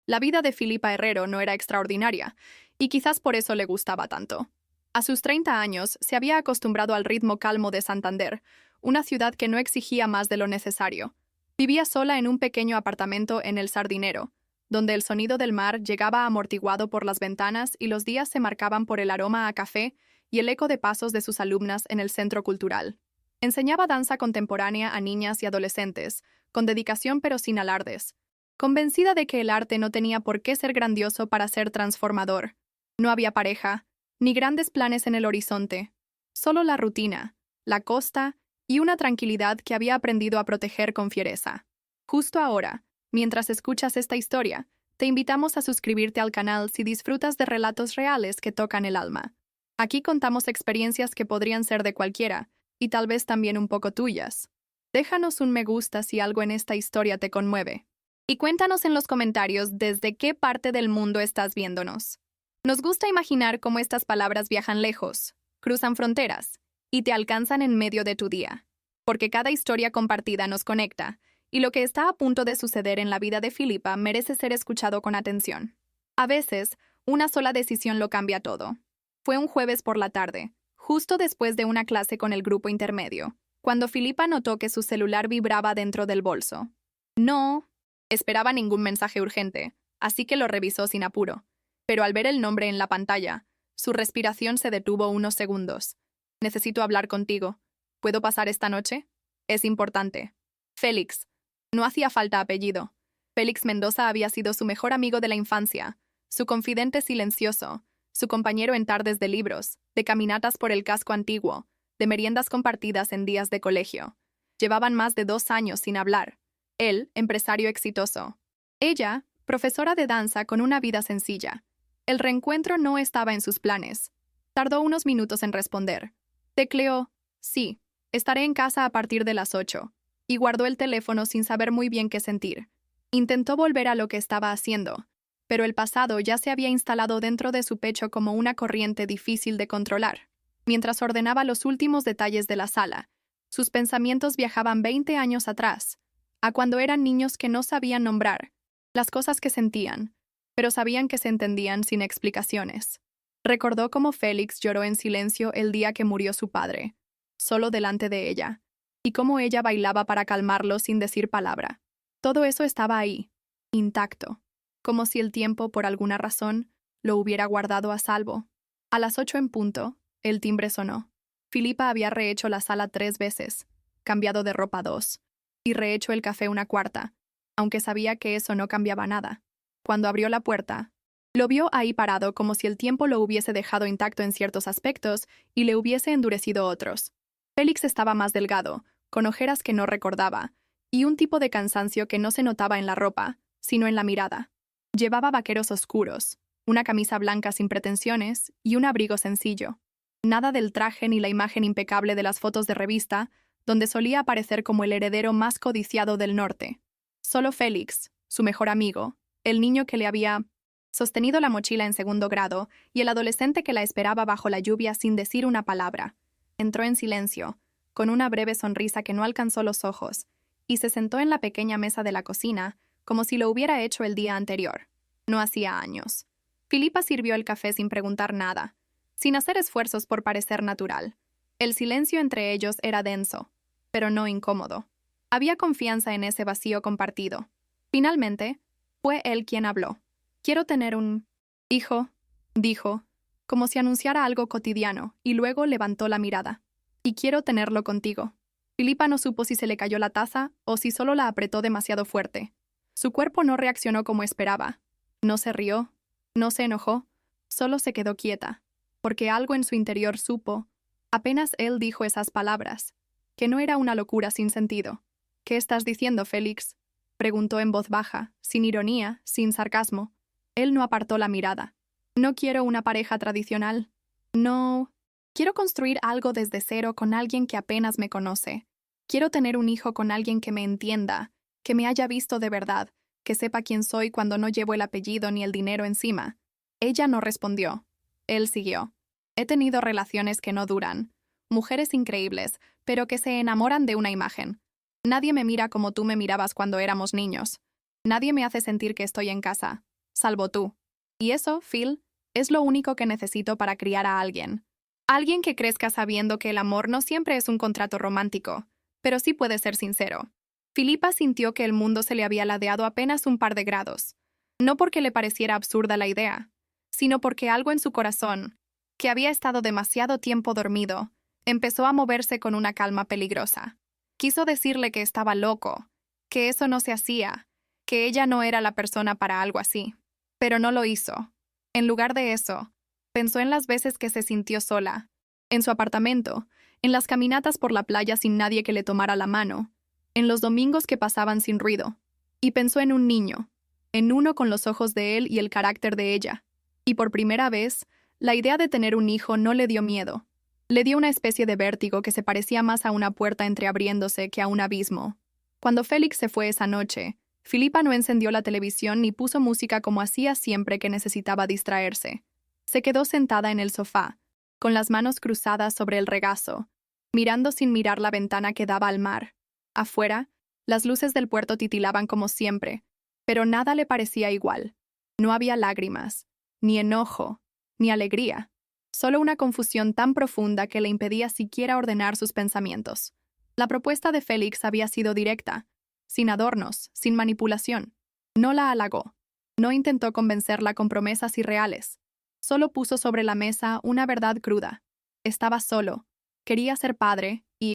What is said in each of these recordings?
La vida de Filipa Herrero no era extraordinaria, y quizás por eso le gustaba tanto. A sus 30 años se había acostumbrado al ritmo calmo de Santander, una ciudad que no exigía más de lo necesario. Vivía sola en un pequeño apartamento en El Sardinero, donde el sonido del mar llegaba amortiguado por las ventanas y los días se marcaban por el aroma a café y el eco de pasos de sus alumnas en el centro cultural. Enseñaba danza contemporánea a niñas y adolescentes, con dedicación pero sin alardes, convencida de que el arte no tenía por qué ser grandioso para ser transformador. No había pareja, ni grandes planes en el horizonte, solo la rutina, la costa y una tranquilidad que había aprendido a proteger con fiereza. Justo ahora, mientras escuchas esta historia, te invitamos a suscribirte al canal si disfrutas de relatos reales que tocan el alma. Aquí contamos experiencias que podrían ser de cualquiera, y tal vez también un poco tuyas. Déjanos un me gusta si algo en esta historia te conmueve. Y cuéntanos en los comentarios desde qué parte del mundo estás viéndonos. Nos gusta imaginar cómo estas palabras viajan lejos, cruzan fronteras y te alcanzan en medio de tu día. Porque cada historia compartida nos conecta, y lo que está a punto de suceder en la vida de Filipa merece ser escuchado con atención. A veces, una sola decisión lo cambia todo. Fue un jueves por la tarde, justo después de una clase con el grupo intermedio, cuando Filipa notó que su celular vibraba dentro del bolso. No esperaba ningún mensaje urgente, así que lo revisó sin apuro. Pero al ver el nombre en la pantalla, su respiración se detuvo unos segundos. Necesito hablar contigo. ¿Puedo pasar esta noche? Es importante. Félix. No hacía falta apellido. Félix Mendoza había sido su mejor amigo de la infancia, su confidente silencioso, su compañero en tardes de libros, de caminatas por el casco antiguo, de meriendas compartidas en días de colegio. Llevaban más de 2 años sin hablar. Él, empresario exitoso. Ella, profesora de danza con una vida sencilla. El reencuentro no estaba en sus planes. Tardó unos minutos en responder. Tecleó, sí, estaré en casa a partir de las 8, y guardó el teléfono sin saber muy bien qué sentir. Intentó volver a lo que estaba haciendo, pero el pasado ya se había instalado dentro de su pecho como una corriente difícil de controlar. Mientras ordenaba los últimos detalles de la sala, sus pensamientos viajaban 20 años atrás, a cuando eran niños que no sabían nombrar las cosas que sentían, pero sabían que se entendían sin explicaciones. Recordó cómo Félix lloró en silencio el día que murió su padre, solo delante de ella, y cómo ella bailaba para calmarlo sin decir palabra. Todo eso estaba ahí, intacto, como si el tiempo, por alguna razón, lo hubiera guardado a salvo. A las 8 en punto, el timbre sonó. Filipa había rehecho la sala 3 veces, cambiado de ropa 2, y rehecho el café una cuarta, aunque sabía que eso no cambiaba nada. Cuando abrió la puerta, lo vio ahí parado como si el tiempo lo hubiese dejado intacto en ciertos aspectos y le hubiese endurecido otros. Félix estaba más delgado, con ojeras que no recordaba, y un tipo de cansancio que no se notaba en la ropa, sino en la mirada. Llevaba vaqueros oscuros, una camisa blanca sin pretensiones y un abrigo sencillo. Nada del traje ni la imagen impecable de las fotos de revista, donde solía aparecer como el heredero más codiciado del norte. Solo Félix, su mejor amigo, el niño que le había sostenido la mochila en 2º grado y el adolescente que la esperaba bajo la lluvia sin decir una palabra. Entró en silencio, con una breve sonrisa que no alcanzó los ojos, y se sentó en la pequeña mesa de la cocina, como si lo hubiera hecho el día anterior. No hacía años. Filipa sirvió el café sin preguntar nada, sin hacer esfuerzos por parecer natural. El silencio entre ellos era denso, pero no incómodo. Había confianza en ese vacío compartido. Finalmente, fue él quien habló. «Quiero tener un hijo», dijo, como si anunciara algo cotidiano, y luego levantó la mirada. «Y quiero tenerlo contigo». Filipa no supo si se le cayó la taza o si solo la apretó demasiado fuerte. Su cuerpo no reaccionó como esperaba. No se rió, no se enojó, solo se quedó quieta, porque algo en su interior supo, apenas él dijo esas palabras, que no era una locura sin sentido. «¿Qué estás diciendo, Félix?», preguntó en voz baja, sin ironía, sin sarcasmo. Él no apartó la mirada. «No quiero una pareja tradicional. No. Quiero construir algo desde cero con alguien que apenas me conoce. Quiero tener un hijo con alguien que me entienda, que me haya visto de verdad, que sepa quién soy cuando no llevo el apellido ni el dinero encima». Ella no respondió. Él siguió. «He tenido relaciones que no duran. Mujeres increíbles, pero que se enamoran de una imagen. Nadie me mira como tú me mirabas cuando éramos niños. Nadie me hace sentir que estoy en casa. salvo tú. Y eso, Phil, es lo único que necesito para criar a alguien. Alguien que crezca sabiendo que el amor no siempre es un contrato romántico, pero sí puede ser sincero. Filipa sintió que el mundo se le había ladeado apenas un par de grados, no porque le pareciera absurda la idea, sino porque algo en su corazón, que había estado demasiado tiempo dormido, empezó a moverse con una calma peligrosa. Quiso decirle que estaba loco, que eso no se hacía, que ella no era la persona para algo así. Pero no lo hizo. En lugar de eso, pensó en las veces que se sintió sola, en su apartamento, en las caminatas por la playa sin nadie que le tomara la mano, en los domingos que pasaban sin ruido, y pensó en un niño, en uno con los ojos de él y el carácter de ella. Y por primera vez, la idea de tener un hijo no le dio miedo. Le dio una especie de vértigo que se parecía más a una puerta entreabriéndose que a un abismo. Cuando Félix se fue esa noche, Filipa no encendió la televisión ni puso música como hacía siempre que necesitaba distraerse. Se quedó sentada en el sofá, con las manos cruzadas sobre el regazo, mirando sin mirar la ventana que daba al mar. Afuera, las luces del puerto titilaban como siempre, pero nada le parecía igual. No había lágrimas, ni enojo, ni alegría. Solo una confusión tan profunda que le impedía siquiera ordenar sus pensamientos. La propuesta de Félix había sido directa, sin adornos, sin manipulación. No la halagó. No intentó convencerla con promesas irreales. Solo puso sobre la mesa una verdad cruda. Estaba solo, quería ser padre y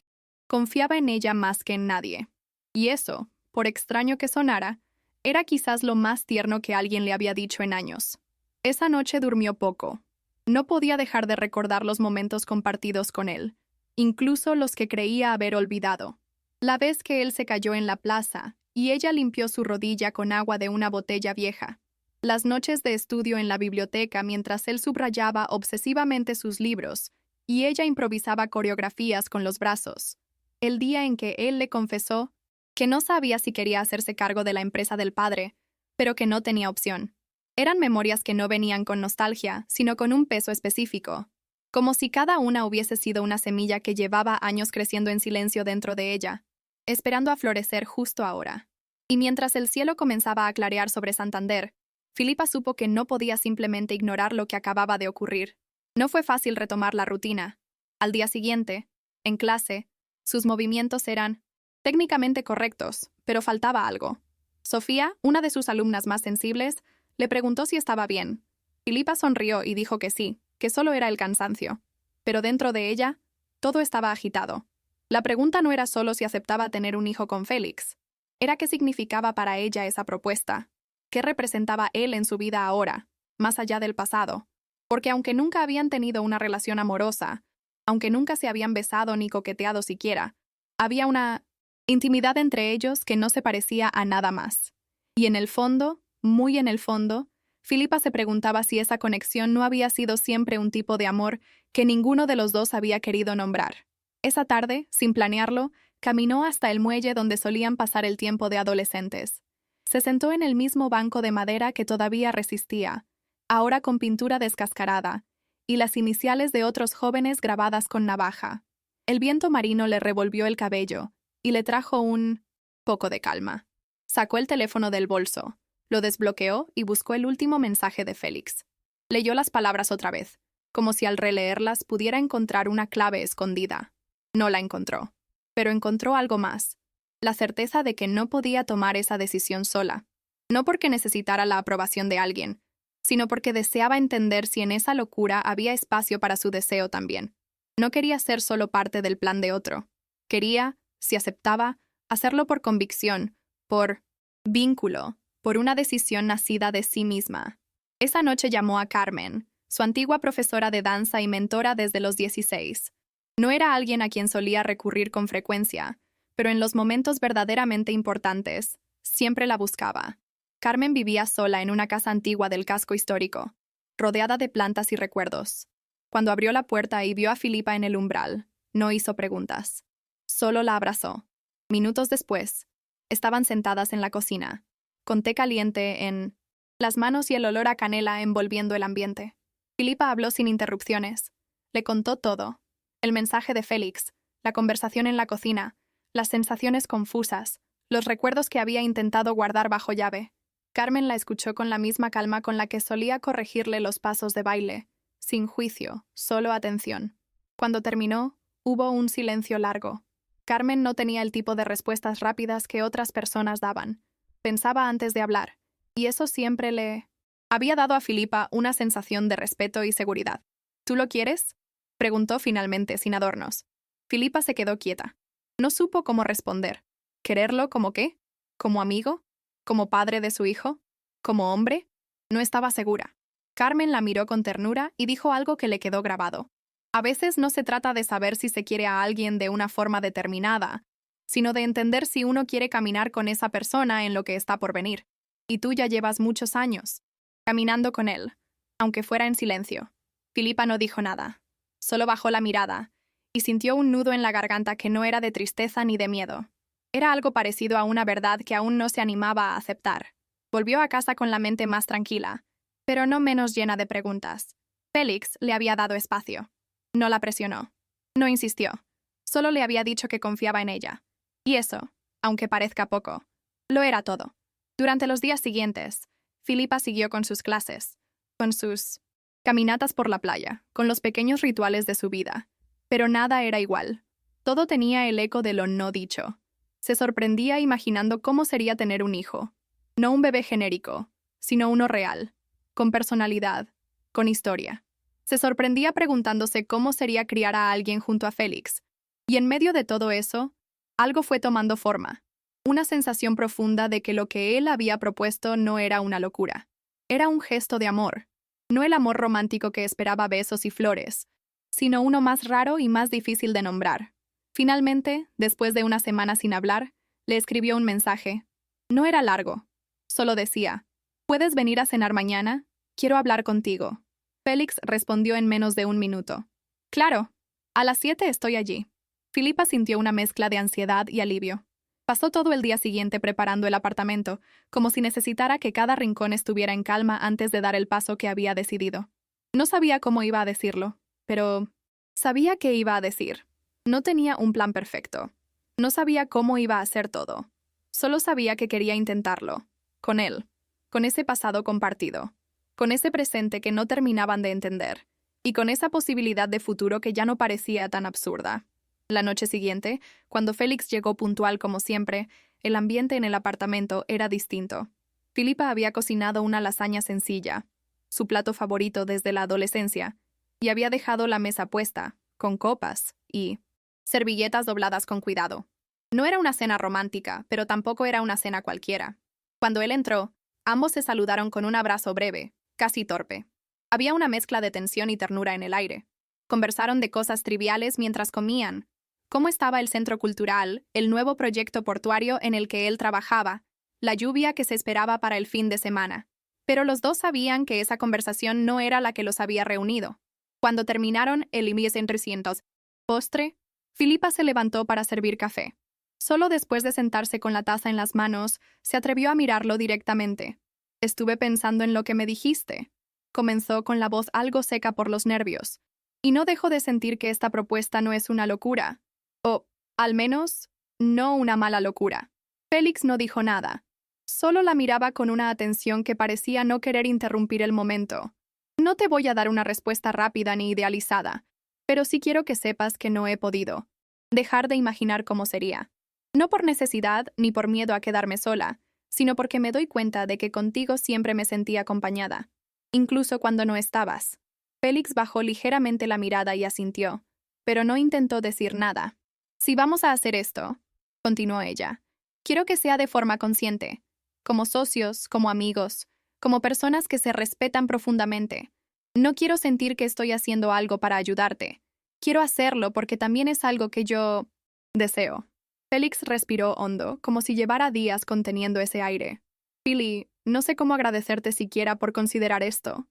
confiaba en ella más que en nadie. Y eso, por extraño que sonara, era quizás lo más tierno que alguien le había dicho en años. Esa noche durmió poco. No podía dejar de recordar los momentos compartidos con él, incluso los que creía haber olvidado. La vez que él se cayó en la plaza y ella limpió su rodilla con agua de una botella vieja. Las noches de estudio en la biblioteca mientras él subrayaba obsesivamente sus libros y ella improvisaba coreografías con los brazos. El día en que él le confesó que no sabía si quería hacerse cargo de la empresa del padre, pero que no tenía opción. Eran memorias que no venían con nostalgia, sino con un peso específico, como si cada una hubiese sido una semilla que llevaba años creciendo en silencio dentro de ella, esperando a florecer justo ahora. Y mientras el cielo comenzaba a clarear sobre Santander, Filipa supo que no podía simplemente ignorar lo que acababa de ocurrir. No fue fácil retomar la rutina. Al día siguiente, en clase, sus movimientos eran técnicamente correctos, pero faltaba algo. Sofía, una de sus alumnas más sensibles, le preguntó si estaba bien. Filipa sonrió y dijo que sí, que solo era el cansancio. Pero dentro de ella, todo estaba agitado. La pregunta no era solo si aceptaba tener un hijo con Félix. Era qué significaba para ella esa propuesta. ¿Qué representaba él en su vida ahora, más allá del pasado? Porque aunque nunca habían tenido una relación amorosa, aunque nunca se habían besado ni coqueteado siquiera, había una intimidad entre ellos que no se parecía a nada más. Y en el fondo, muy en el fondo, Filipa se preguntaba si esa conexión no había sido siempre un tipo de amor que ninguno de los dos había querido nombrar. Esa tarde, sin planearlo, caminó hasta el muelle donde solían pasar el tiempo de adolescentes. Se sentó en el mismo banco de madera que todavía resistía, ahora con pintura descascarada, y las iniciales de otros jóvenes grabadas con navaja. El viento marino le revolvió el cabello y le trajo un poco de calma. Sacó el teléfono del bolso, lo desbloqueó y buscó el último mensaje de Félix. Leyó las palabras otra vez, como si al releerlas pudiera encontrar una clave escondida. No la encontró, pero encontró algo más. La certeza de que no podía tomar esa decisión sola, no porque necesitara la aprobación de alguien, sino porque deseaba entender si en esa locura había espacio para su deseo también. No quería ser solo parte del plan de otro. Quería, si aceptaba, hacerlo por convicción, por vínculo, por una decisión nacida de sí misma. Esa noche llamó a Carmen, su antigua profesora de danza y mentora desde los 16. No era alguien a quien solía recurrir con frecuencia, pero en los momentos verdaderamente importantes, siempre la buscaba. Carmen vivía sola en una casa antigua del casco histórico, rodeada de plantas y recuerdos. Cuando abrió la puerta y vio a Filipa en el umbral, no hizo preguntas. Solo la abrazó. Minutos después, estaban sentadas en la cocina, con té caliente en las manos y el olor a canela envolviendo el ambiente. Filipa habló sin interrupciones. Le contó todo. El mensaje de Félix, la conversación en la cocina, las sensaciones confusas, los recuerdos que había intentado guardar bajo llave. Carmen la escuchó con la misma calma con la que solía corregirle los pasos de baile, sin juicio, solo atención. Cuando terminó, hubo un silencio largo. Carmen no tenía el tipo de respuestas rápidas que otras personas daban. Pensaba antes de hablar, y eso siempre le había dado a Filipa una sensación de respeto y seguridad. ¿Tú lo quieres?, preguntó finalmente, sin adornos. Filipa se quedó quieta. No supo cómo responder. ¿Quererlo como qué? ¿Como amigo? ¿Como padre de su hijo? ¿Como hombre? No estaba segura. Carmen la miró con ternura y dijo algo que le quedó grabado. A veces no se trata de saber si se quiere a alguien de una forma determinada, sino de entender si uno quiere caminar con esa persona en lo que está por venir. Y tú ya llevas muchos años caminando con él, aunque fuera en silencio. Filipa no dijo nada. Solo bajó la mirada y sintió un nudo en la garganta que no era de tristeza ni de miedo. Era algo parecido a una verdad que aún no se animaba a aceptar. Volvió a casa con la mente más tranquila, pero no menos llena de preguntas. Félix le había dado espacio. No la presionó. No insistió. Solo le había dicho que confiaba en ella. Y eso, aunque parezca poco, lo era todo. Durante los días siguientes, Filipa siguió con sus clases, con sus caminatas por la playa, con los pequeños rituales de su vida. Pero nada era igual. Todo tenía el eco de lo no dicho. Se sorprendía imaginando cómo sería tener un hijo. No un bebé genérico, sino uno real, con personalidad, con historia. Se sorprendía preguntándose cómo sería criar a alguien junto a Félix. Y en medio de todo eso, algo fue tomando forma. Una sensación profunda de que lo que él había propuesto no era una locura. Era un gesto de amor. No el amor romántico que esperaba besos y flores, sino uno más raro y más difícil de nombrar. Finalmente, después de una semana sin hablar, le escribió un mensaje. No era largo. Solo decía: ¿puedes venir a cenar mañana? Quiero hablar contigo. Félix respondió en menos de un minuto. Claro. A las 7 estoy allí. Filipa sintió una mezcla de ansiedad y alivio. Pasó todo el día siguiente preparando el apartamento, como si necesitara que cada rincón estuviera en calma antes de dar el paso que había decidido. No sabía cómo iba a decirlo, pero sabía qué iba a decir. No tenía un plan perfecto. No sabía cómo iba a hacer todo. Solo sabía que quería intentarlo. Con él. Con ese pasado compartido. Con ese presente que no terminaban de entender. Y con esa posibilidad de futuro que ya no parecía tan absurda. La noche siguiente, cuando Félix llegó puntual como siempre, el ambiente en el apartamento era distinto. Filipa había cocinado una lasaña sencilla, su plato favorito desde la adolescencia, y había dejado la mesa puesta, con copas y servilletas dobladas con cuidado. No era una cena romántica, pero tampoco era una cena cualquiera. Cuando él entró, ambos se saludaron con un abrazo breve, casi torpe. Había una mezcla de tensión y ternura en el aire. Conversaron de cosas triviales mientras comían. Cómo estaba el centro cultural, el nuevo proyecto portuario en el que él trabajaba, la lluvia que se esperaba para el fin de semana. Pero los dos sabían que esa conversación no era la que los había reunido. Cuando terminaron el mise en 300 postre, Filipa se levantó para servir café. Solo después de sentarse con la taza en las manos, se atrevió a mirarlo directamente. Estuve pensando en lo que me dijiste. Comenzó con la voz algo seca por los nervios. Y no dejo de sentir que esta propuesta no es una locura. O, al menos, no una mala locura. Félix no dijo nada. Solo la miraba con una atención que parecía no querer interrumpir el momento. No te voy a dar una respuesta rápida ni idealizada, pero sí quiero que sepas que no he podido dejar de imaginar cómo sería. No por necesidad ni por miedo a quedarme sola, sino porque me doy cuenta de que contigo siempre me sentí acompañada, incluso cuando no estabas. Félix bajó ligeramente la mirada y asintió, pero no intentó decir nada. Si vamos a hacer esto, continuó ella, quiero que sea de forma consciente, como socios, como amigos, como personas que se respetan profundamente. No quiero sentir que estoy haciendo algo para ayudarte. Quiero hacerlo porque también es algo que yo deseo. Félix respiró hondo, como si llevara días conteniendo ese aire. Philly, no sé cómo agradecerte siquiera por considerar esto.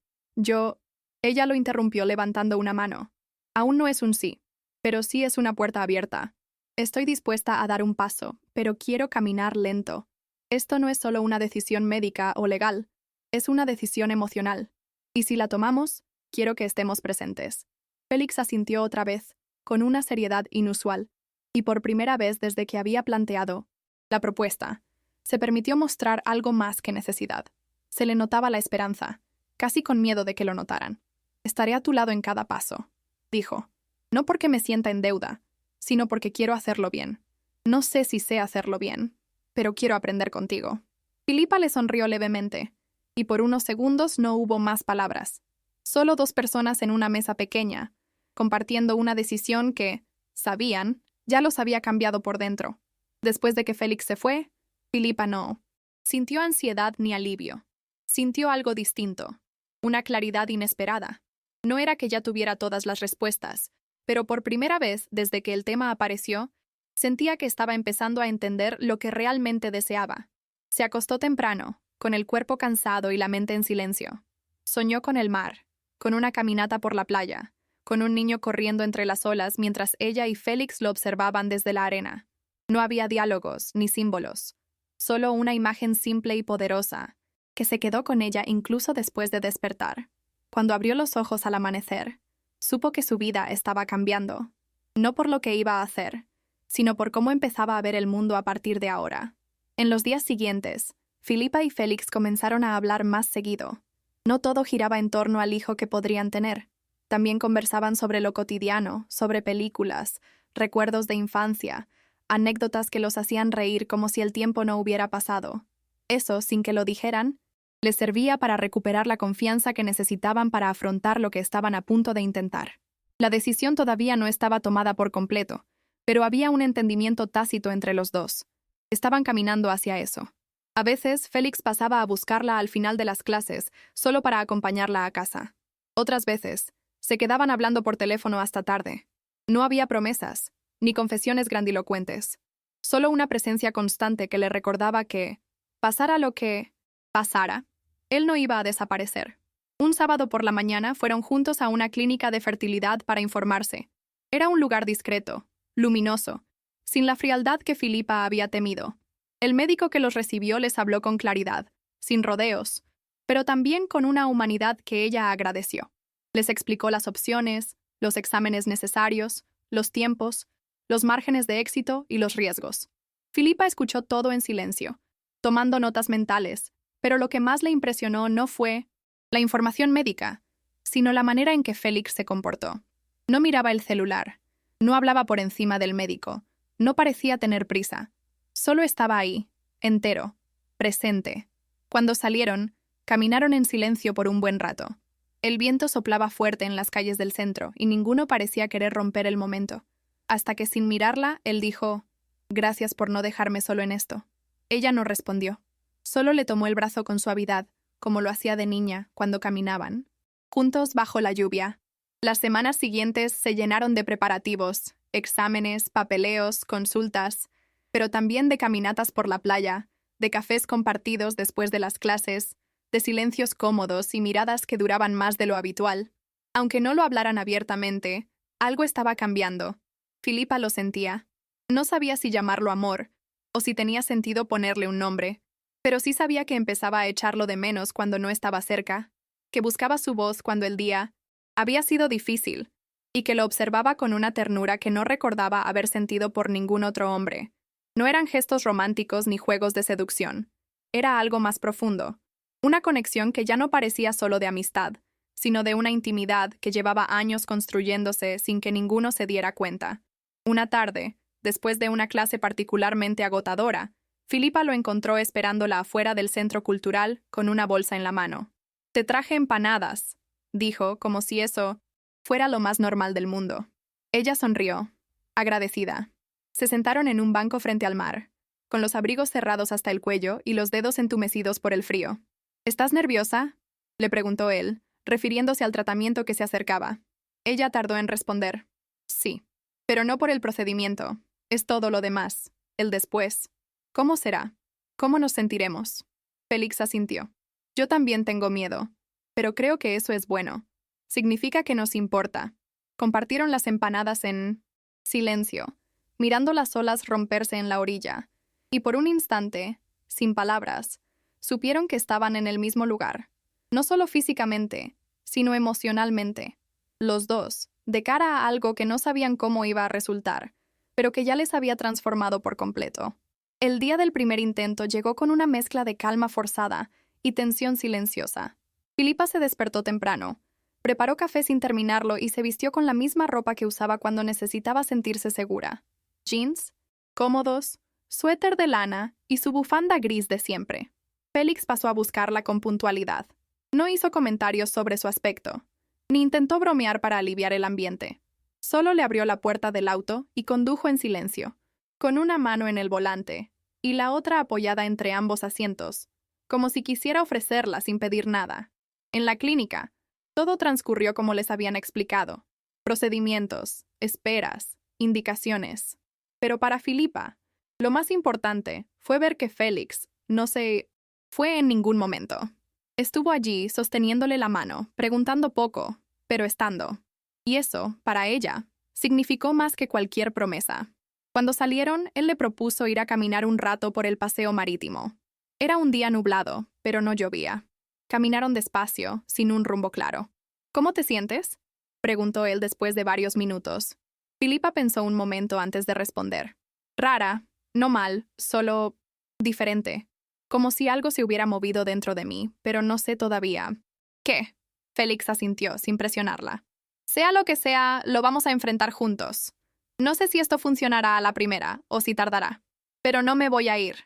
Ella lo interrumpió levantando una mano. Aún no es un sí, pero sí es una puerta abierta. Estoy dispuesta a dar un paso, pero quiero caminar lento. Esto no es solo una decisión médica o legal, es una decisión emocional. Y si la tomamos, quiero que estemos presentes. Félix asintió otra vez, con una seriedad inusual, y por primera vez desde que había planteado la propuesta. Se permitió mostrar algo más que necesidad. Se le notaba la esperanza, casi con miedo de que lo notaran. Estaré a tu lado en cada paso, dijo. No porque me sienta en deuda, sino porque quiero hacerlo bien. No sé si sé hacerlo bien, pero quiero aprender contigo. Filipa le sonrió levemente, y por unos segundos no hubo más palabras. Solo dos personas en una mesa pequeña, compartiendo una decisión que, sabían, ya los había cambiado por dentro. Después de que Félix se fue, Filipa no sintió ansiedad ni alivio. Sintió algo distinto, una claridad inesperada. No era que ya tuviera todas las respuestas, pero por primera vez desde que el tema apareció, sentía que estaba empezando a entender lo que realmente deseaba. Se acostó temprano, con el cuerpo cansado y la mente en silencio. Soñó con el mar, con una caminata por la playa, con un niño corriendo entre las olas mientras ella y Félix lo observaban desde la arena. No había diálogos ni símbolos, solo una imagen simple y poderosa, que se quedó con ella incluso después de despertar. Cuando abrió los ojos al amanecer, supo que su vida estaba cambiando, no por lo que iba a hacer, sino por cómo empezaba a ver el mundo a partir de ahora. En los días siguientes, Filipa y Félix comenzaron a hablar más seguido. No todo giraba en torno al hijo que podrían tener. También conversaban sobre lo cotidiano, sobre películas, recuerdos de infancia, anécdotas que los hacían reír como si el tiempo no hubiera pasado. Eso, sin que lo dijeran, les servía para recuperar la confianza que necesitaban para afrontar lo que estaban a punto de intentar. La decisión todavía no estaba tomada por completo, pero había un entendimiento tácito entre los dos. Estaban caminando hacia eso. A veces, Félix pasaba a buscarla al final de las clases, solo para acompañarla a casa. Otras veces, se quedaban hablando por teléfono hasta tarde. No había promesas, ni confesiones grandilocuentes. Solo una presencia constante que le recordaba que, pasara lo que pasara, él no iba a desaparecer. Un sábado por la mañana fueron juntos a una clínica de fertilidad para informarse. Era un lugar discreto, luminoso, sin la frialdad que Filipa había temido. El médico que los recibió les habló con claridad, sin rodeos, pero también con una humanidad que ella agradeció. Les explicó las opciones, los exámenes necesarios, los tiempos, los márgenes de éxito y los riesgos. Filipa escuchó todo en silencio, tomando notas mentales, pero lo que más le impresionó no fue la información médica, sino la manera en que Félix se comportó. No miraba el celular, no hablaba por encima del médico, no parecía tener prisa. Solo estaba ahí, entero, presente. Cuando salieron, caminaron en silencio por un buen rato. El viento soplaba fuerte en las calles del centro y ninguno parecía querer romper el momento. Hasta que sin mirarla, él dijo, «Gracias por no dejarme solo en esto». Ella no respondió. Solo le tomó el brazo con suavidad, como lo hacía de niña cuando caminaban, juntos bajo la lluvia. Las semanas siguientes se llenaron de preparativos, exámenes, papeleos, consultas, pero también de caminatas por la playa, de cafés compartidos después de las clases, de silencios cómodos y miradas que duraban más de lo habitual. Aunque no lo hablaran abiertamente, algo estaba cambiando. Filipa lo sentía. No sabía si llamarlo amor, o si tenía sentido ponerle un nombre, pero sí sabía que empezaba a echarlo de menos cuando no estaba cerca, que buscaba su voz cuando el día había sido difícil, y que lo observaba con una ternura que no recordaba haber sentido por ningún otro hombre. No eran gestos románticos ni juegos de seducción. Era algo más profundo. Una conexión que ya no parecía solo de amistad, sino de una intimidad que llevaba años construyéndose sin que ninguno se diera cuenta. Una tarde, después de una clase particularmente agotadora, Filipa lo encontró esperándola afuera del centro cultural con una bolsa en la mano. «Te traje empanadas», dijo, como si eso fuera lo más normal del mundo. Ella sonrió, agradecida. Se sentaron en un banco frente al mar, con los abrigos cerrados hasta el cuello y los dedos entumecidos por el frío. «¿Estás nerviosa?», le preguntó él, refiriéndose al tratamiento que se acercaba. Ella tardó en responder. «Sí, pero no por el procedimiento. Es todo lo demás, el después. ¿Cómo será? ¿Cómo nos sentiremos?». Félix asintió. «Yo también tengo miedo, pero creo que eso es bueno. Significa que nos importa». Compartieron las empanadas en silencio, mirando las olas romperse en la orilla, y por un instante, sin palabras, supieron que estaban en el mismo lugar, no solo físicamente, sino emocionalmente, los dos, de cara a algo que no sabían cómo iba a resultar, pero que ya les había transformado por completo. El día del primer intento llegó con una mezcla de calma forzada y tensión silenciosa. Filipa se despertó temprano, preparó café sin terminarlo y se vistió con la misma ropa que usaba cuando necesitaba sentirse segura. Jeans, cómodos, suéter de lana y su bufanda gris de siempre. Félix pasó a buscarla con puntualidad. No hizo comentarios sobre su aspecto, ni intentó bromear para aliviar el ambiente. Solo le abrió la puerta del auto y condujo en silencio, con una mano en el volante y la otra apoyada entre ambos asientos, como si quisiera ofrecerla sin pedir nada. En la clínica, todo transcurrió como les habían explicado. Procedimientos, esperas, indicaciones. Pero para Filipa, lo más importante fue ver que Félix no se fue en ningún momento. Estuvo allí sosteniéndole la mano, preguntando poco, pero estando. Y eso, para ella, significó más que cualquier promesa. Cuando salieron, él le propuso ir a caminar un rato por el paseo marítimo. Era un día nublado, pero no llovía. Caminaron despacio, sin un rumbo claro. ¿Cómo te sientes?, preguntó él después de varios minutos. Filipa pensó un momento antes de responder. Rara, no mal, solo diferente. Como si algo se hubiera movido dentro de mí, pero no sé todavía. ¿Qué? Félix asintió, sin presionarla. Sea lo que sea, lo vamos a enfrentar juntos. No sé si esto funcionará a la primera, o si tardará. Pero no me voy a ir.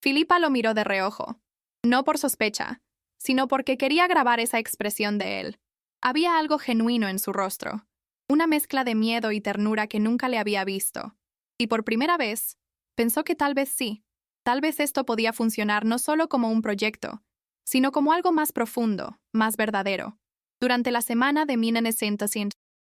Filipa lo miró de reojo. No por sospecha, sino porque quería grabar esa expresión de él. Había algo genuino en su rostro, una mezcla de miedo y ternura que nunca le había visto. Y por primera vez, pensó que tal vez sí. Tal vez esto podía funcionar no solo como un proyecto, sino como algo más profundo, más verdadero. Durante la semana de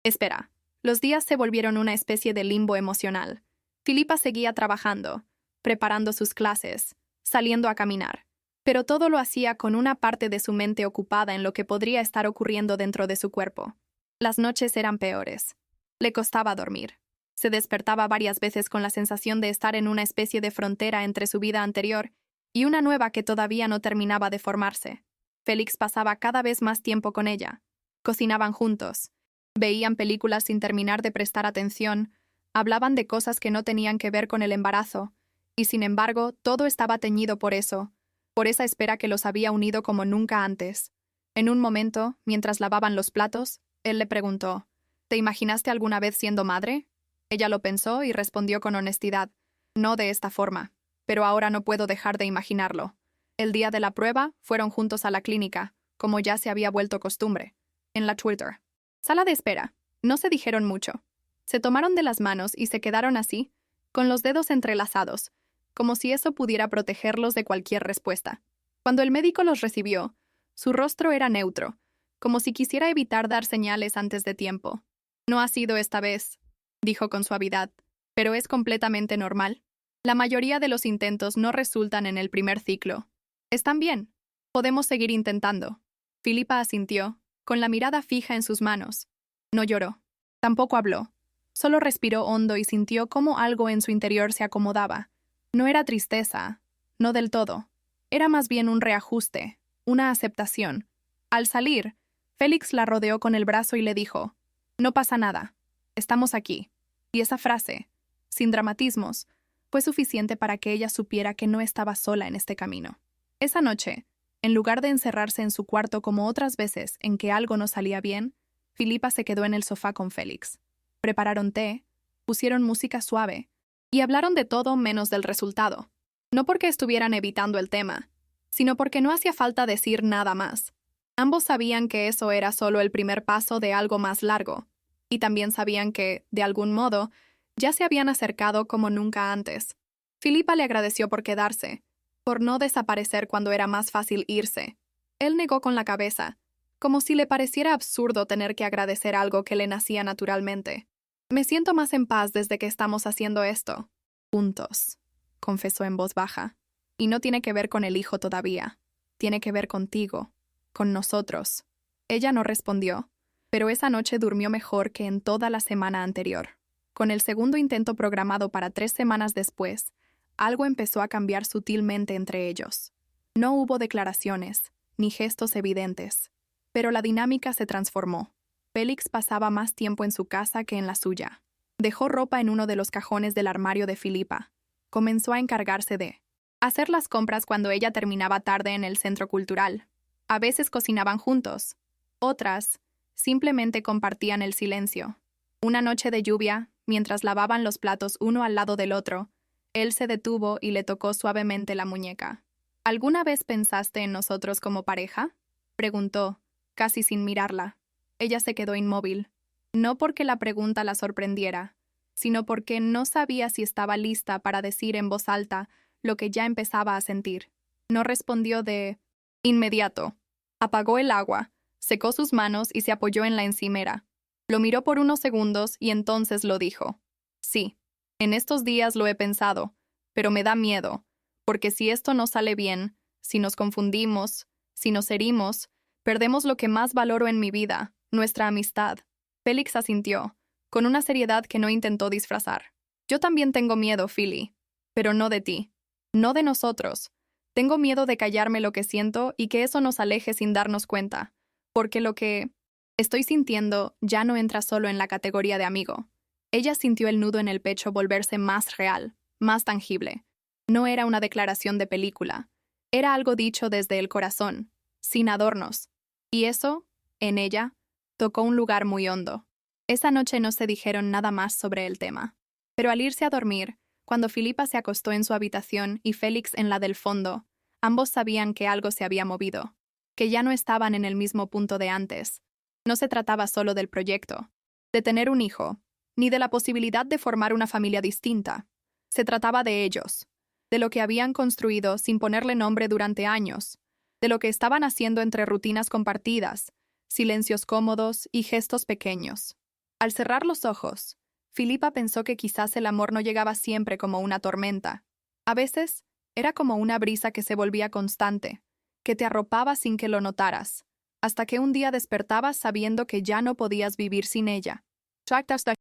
Espera, los días se volvieron una especie de limbo emocional. Filipa seguía trabajando, preparando sus clases, saliendo a caminar. Pero todo lo hacía con una parte de su mente ocupada en lo que podría estar ocurriendo dentro de su cuerpo. Las noches eran peores. Le costaba dormir. Se despertaba varias veces con la sensación de estar en una especie de frontera entre su vida anterior y una nueva que todavía no terminaba de formarse. Félix pasaba cada vez más tiempo con ella. Cocinaban juntos. Veían películas sin terminar de prestar atención. Hablaban de cosas que no tenían que ver con el embarazo. Y sin embargo, todo estaba teñido por eso, por esa espera que los había unido como nunca antes. En un momento, mientras lavaban los platos, él le preguntó, ¿te imaginaste alguna vez siendo madre? Ella lo pensó y respondió con honestidad, no de esta forma, pero ahora no puedo dejar de imaginarlo. El día de la prueba, fueron juntos a la clínica, como ya se había vuelto costumbre. En la Twitter. Sala de espera. No se dijeron mucho. Se tomaron de las manos y se quedaron así, con los dedos entrelazados, como si eso pudiera protegerlos de cualquier respuesta. Cuando el médico los recibió, su rostro era neutro, como si quisiera evitar dar señales antes de tiempo. No ha sido esta vez, dijo con suavidad, pero es completamente normal. La mayoría de los intentos no resultan en el primer ciclo. Están bien. Podemos seguir intentando. Filipa asintió, con la mirada fija en sus manos. No lloró. Tampoco habló. Solo respiró hondo y sintió cómo algo en su interior se acomodaba. No era tristeza, no del todo. Era más bien un reajuste, una aceptación. Al salir, Félix la rodeó con el brazo y le dijo, no pasa nada, estamos aquí. Y esa frase, sin dramatismos, fue suficiente para que ella supiera que no estaba sola en este camino. Esa noche, en lugar de encerrarse en su cuarto como otras veces en que algo no salía bien, Filipa se quedó en el sofá con Félix. Prepararon té, pusieron música suave, y hablaron de todo menos del resultado. No porque estuvieran evitando el tema, sino porque no hacía falta decir nada más. Ambos sabían que eso era solo el primer paso de algo más largo, y también sabían que, de algún modo, ya se habían acercado como nunca antes. Filipa le agradeció por quedarse, por no desaparecer cuando era más fácil irse. Él negó con la cabeza, como si le pareciera absurdo tener que agradecer algo que le nacía naturalmente. Me siento más en paz desde que estamos haciendo esto. Juntos, confesó en voz baja. Y no tiene que ver con el hijo todavía. Tiene que ver contigo, con nosotros. Ella no respondió, pero esa noche durmió mejor que en toda la semana anterior. Con el segundo intento programado para 3 semanas después, algo empezó a cambiar sutilmente entre ellos. No hubo declaraciones, ni gestos evidentes, pero la dinámica se transformó. Félix pasaba más tiempo en su casa que en la suya. Dejó ropa en uno de los cajones del armario de Filipa. Comenzó a encargarse de hacer las compras cuando ella terminaba tarde en el centro cultural. A veces cocinaban juntos. Otras, simplemente compartían el silencio. Una noche de lluvia, mientras lavaban los platos uno al lado del otro, él se detuvo y le tocó suavemente la muñeca. ¿Alguna vez pensaste en nosotros como pareja?, preguntó, casi sin mirarla. Ella se quedó inmóvil. No porque la pregunta la sorprendiera, sino porque no sabía si estaba lista para decir en voz alta lo que ya empezaba a sentir. No respondió de inmediato. Apagó el agua, secó sus manos y se apoyó en la encimera. Lo miró por unos segundos y entonces lo dijo. Sí, en estos días lo he pensado, pero me da miedo, porque si esto no sale bien, si nos confundimos, si nos herimos, perdemos lo que más valoro en mi vida, nuestra amistad. Félix asintió, con una seriedad que no intentó disfrazar. Yo también tengo miedo, Philly, pero no de ti, no de nosotros. Tengo miedo de callarme lo que siento y que eso nos aleje sin darnos cuenta, porque lo que estoy sintiendo ya no entra solo en la categoría de amigo. Ella sintió el nudo en el pecho volverse más real, más tangible. No era una declaración de película, era algo dicho desde el corazón, sin adornos. Y eso, en ella, tocó un lugar muy hondo. Esa noche no se dijeron nada más sobre el tema. Pero al irse a dormir, cuando Filipa se acostó en su habitación y Félix en la del fondo, ambos sabían que algo se había movido, que ya no estaban en el mismo punto de antes. No se trataba solo del proyecto, de tener un hijo, ni de la posibilidad de formar una familia distinta. Se trataba de ellos, de lo que habían construido sin ponerle nombre durante años, de lo que estaban haciendo entre rutinas compartidas, silencios cómodos y gestos pequeños. Al cerrar los ojos, Filipa pensó que quizás el amor no llegaba siempre como una tormenta. A veces, era como una brisa que se volvía constante, que te arropaba sin que lo notaras, hasta que un día despertabas sabiendo que ya no podías vivir sin ella. La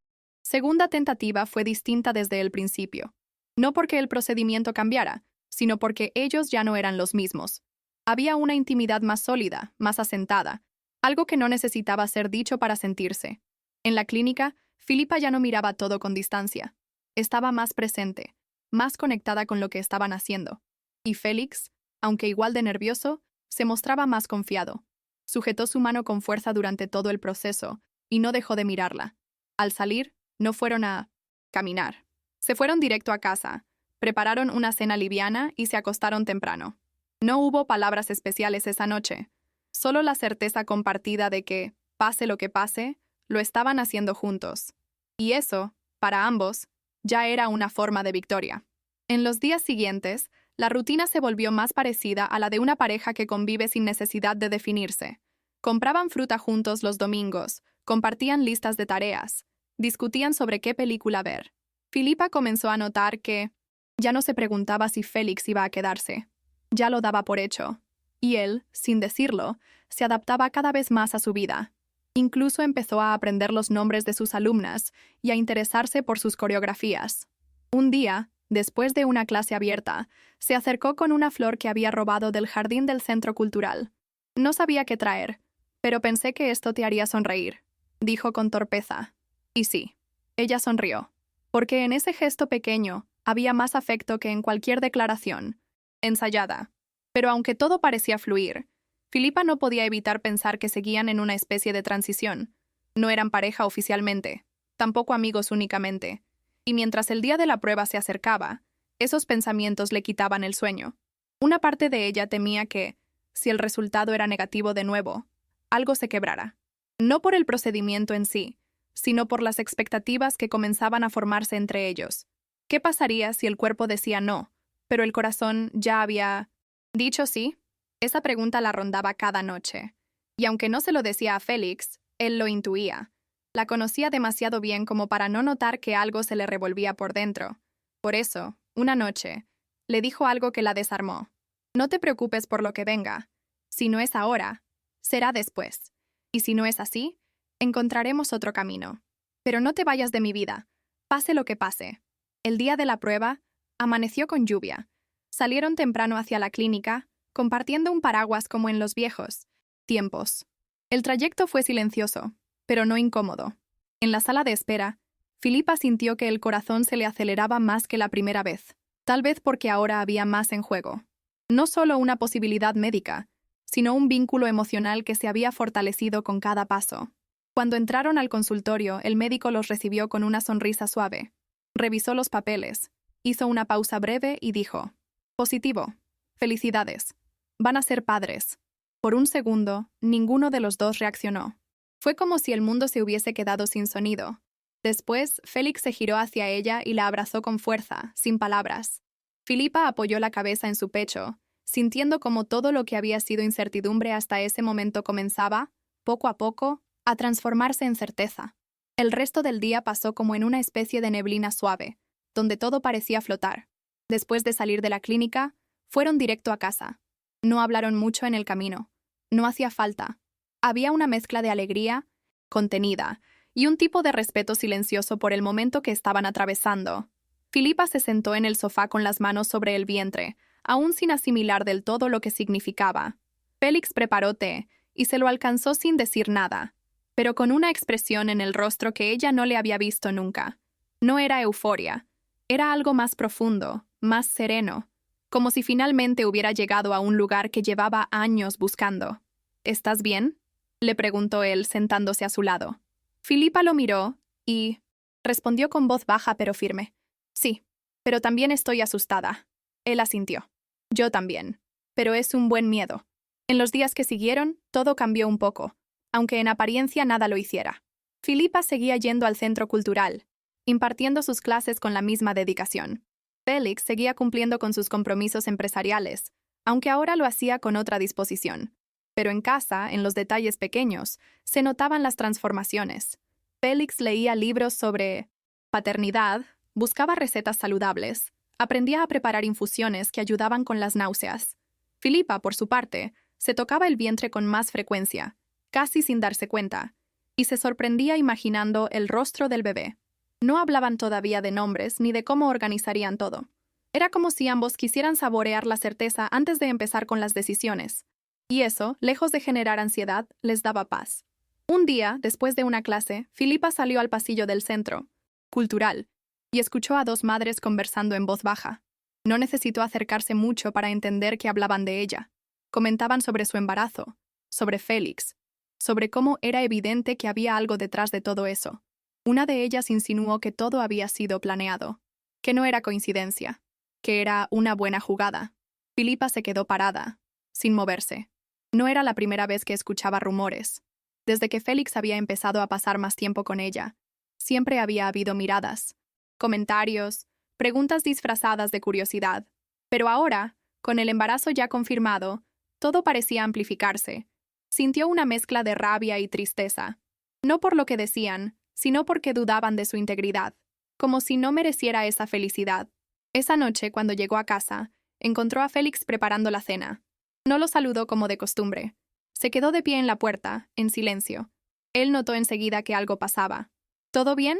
segunda tentativa fue distinta desde el principio. No porque el procedimiento cambiara, sino porque ellos ya no eran los mismos. Había una intimidad más sólida, más asentada, algo que no necesitaba ser dicho para sentirse. En la clínica, Filipa ya no miraba todo con distancia. Estaba más presente, más conectada con lo que estaban haciendo. Y Félix, aunque igual de nervioso, se mostraba más confiado. Sujetó su mano con fuerza durante todo el proceso y no dejó de mirarla. Al salir, no fueron a caminar. Se fueron directo a casa, prepararon una cena liviana y se acostaron temprano. No hubo palabras especiales esa noche, solo la certeza compartida de que, pase lo que pase, lo estaban haciendo juntos. Y eso, para ambos, ya era una forma de victoria. En los días siguientes, la rutina se volvió más parecida a la de una pareja que convive sin necesidad de definirse. Compraban fruta juntos los domingos, compartían listas de tareas, discutían sobre qué película ver. Filipa comenzó a notar que ya no se preguntaba si Félix iba a quedarse. Ya lo daba por hecho. Y él, sin decirlo, se adaptaba cada vez más a su vida. Incluso empezó a aprender los nombres de sus alumnas y a interesarse por sus coreografías. Un día, después de una clase abierta, se acercó con una flor que había robado del jardín del centro cultural. No sabía qué traer, pero pensé que esto te haría sonreír, dijo con torpeza. Y sí, ella sonrió, porque en ese gesto pequeño había más afecto que en cualquier declaración ensayada. Pero aunque todo parecía fluir, Filipa no podía evitar pensar que seguían en una especie de transición. No eran pareja oficialmente, tampoco amigos únicamente. Y mientras el día de la prueba se acercaba, esos pensamientos le quitaban el sueño. Una parte de ella temía que, si el resultado era negativo de nuevo, algo se quebrara. No por el procedimiento en sí, sino por las expectativas que comenzaban a formarse entre ellos. ¿Qué pasaría si el cuerpo decía no, pero el corazón ya había dicho sí? Esa pregunta la rondaba cada noche. Y aunque no se lo decía a Félix, él lo intuía. La conocía demasiado bien como para no notar que algo se le revolvía por dentro. Por eso, una noche, le dijo algo que la desarmó. No te preocupes por lo que venga. Si no es ahora, será después. Y si no es así, encontraremos otro camino. Pero no te vayas de mi vida, pase lo que pase. El día de la prueba, amaneció con lluvia. Salieron temprano hacia la clínica, compartiendo un paraguas como en los viejos tiempos. El trayecto fue silencioso, pero no incómodo. En la sala de espera, Filipa sintió que el corazón se le aceleraba más que la primera vez. Tal vez porque ahora había más en juego. No solo una posibilidad médica, sino un vínculo emocional que se había fortalecido con cada paso. Cuando entraron al consultorio, el médico los recibió con una sonrisa suave. Revisó los papeles, hizo una pausa breve y dijo: «Positivo. Felicidades. Van a ser padres». Por un segundo, ninguno de los dos reaccionó. Fue como si el mundo se hubiese quedado sin sonido. Después, Félix se giró hacia ella y la abrazó con fuerza, sin palabras. Filipa apoyó la cabeza en su pecho, sintiendo como todo lo que había sido incertidumbre hasta ese momento comenzaba, poco a poco, a transformarse en certeza. El resto del día pasó como en una especie de neblina suave, donde todo parecía flotar. Después de salir de la clínica, fueron directo a casa. No hablaron mucho en el camino. No hacía falta. Había una mezcla de alegría, contenida, y un tipo de respeto silencioso por el momento que estaban atravesando. Filipa se sentó en el sofá con las manos sobre el vientre, aún sin asimilar del todo lo que significaba. Félix preparó té, y se lo alcanzó sin decir nada, pero con una expresión en el rostro que ella no le había visto nunca. No era euforia, era algo más profundo, más sereno, como si finalmente hubiera llegado a un lugar que llevaba años buscando. «¿Estás bien?», le preguntó él, sentándose a su lado. Filipa lo miró y respondió con voz baja pero firme: «Sí, pero también estoy asustada». Él asintió. «Yo también. Pero es un buen miedo». En los días que siguieron, todo cambió un poco, aunque en apariencia nada lo hiciera. Filipa seguía yendo al centro cultural, impartiendo sus clases con la misma dedicación. Félix seguía cumpliendo con sus compromisos empresariales, aunque ahora lo hacía con otra disposición. Pero en casa, en los detalles pequeños, se notaban las transformaciones. Félix leía libros sobre paternidad, buscaba recetas saludables, aprendía a preparar infusiones que ayudaban con las náuseas. Filipa, por su parte, se tocaba el vientre con más frecuencia, casi sin darse cuenta, y se sorprendía imaginando el rostro del bebé. No hablaban todavía de nombres ni de cómo organizarían todo. Era como si ambos quisieran saborear la certeza antes de empezar con las decisiones. Y eso, lejos de generar ansiedad, les daba paz. Un día, después de una clase, Filipa salió al pasillo del centro cultural y escuchó a dos madres conversando en voz baja. No necesitó acercarse mucho para entender que hablaban de ella. Comentaban sobre su embarazo, sobre Félix, sobre cómo era evidente que había algo detrás de todo eso. Una de ellas insinuó que todo había sido planeado, que no era coincidencia, que era una buena jugada. Filipa se quedó parada, sin moverse. No era la primera vez que escuchaba rumores. Desde que Félix había empezado a pasar más tiempo con ella, siempre había habido miradas, comentarios, preguntas disfrazadas de curiosidad. Pero ahora, con el embarazo ya confirmado, todo parecía amplificarse. Sintió una mezcla de rabia y tristeza. No por lo que decían, sino porque dudaban de su integridad, como si no mereciera esa felicidad. Esa noche, cuando llegó a casa, encontró a Félix preparando la cena. No lo saludó como de costumbre. Se quedó de pie en la puerta, en silencio. Él notó enseguida que algo pasaba. «¿Todo bien?»,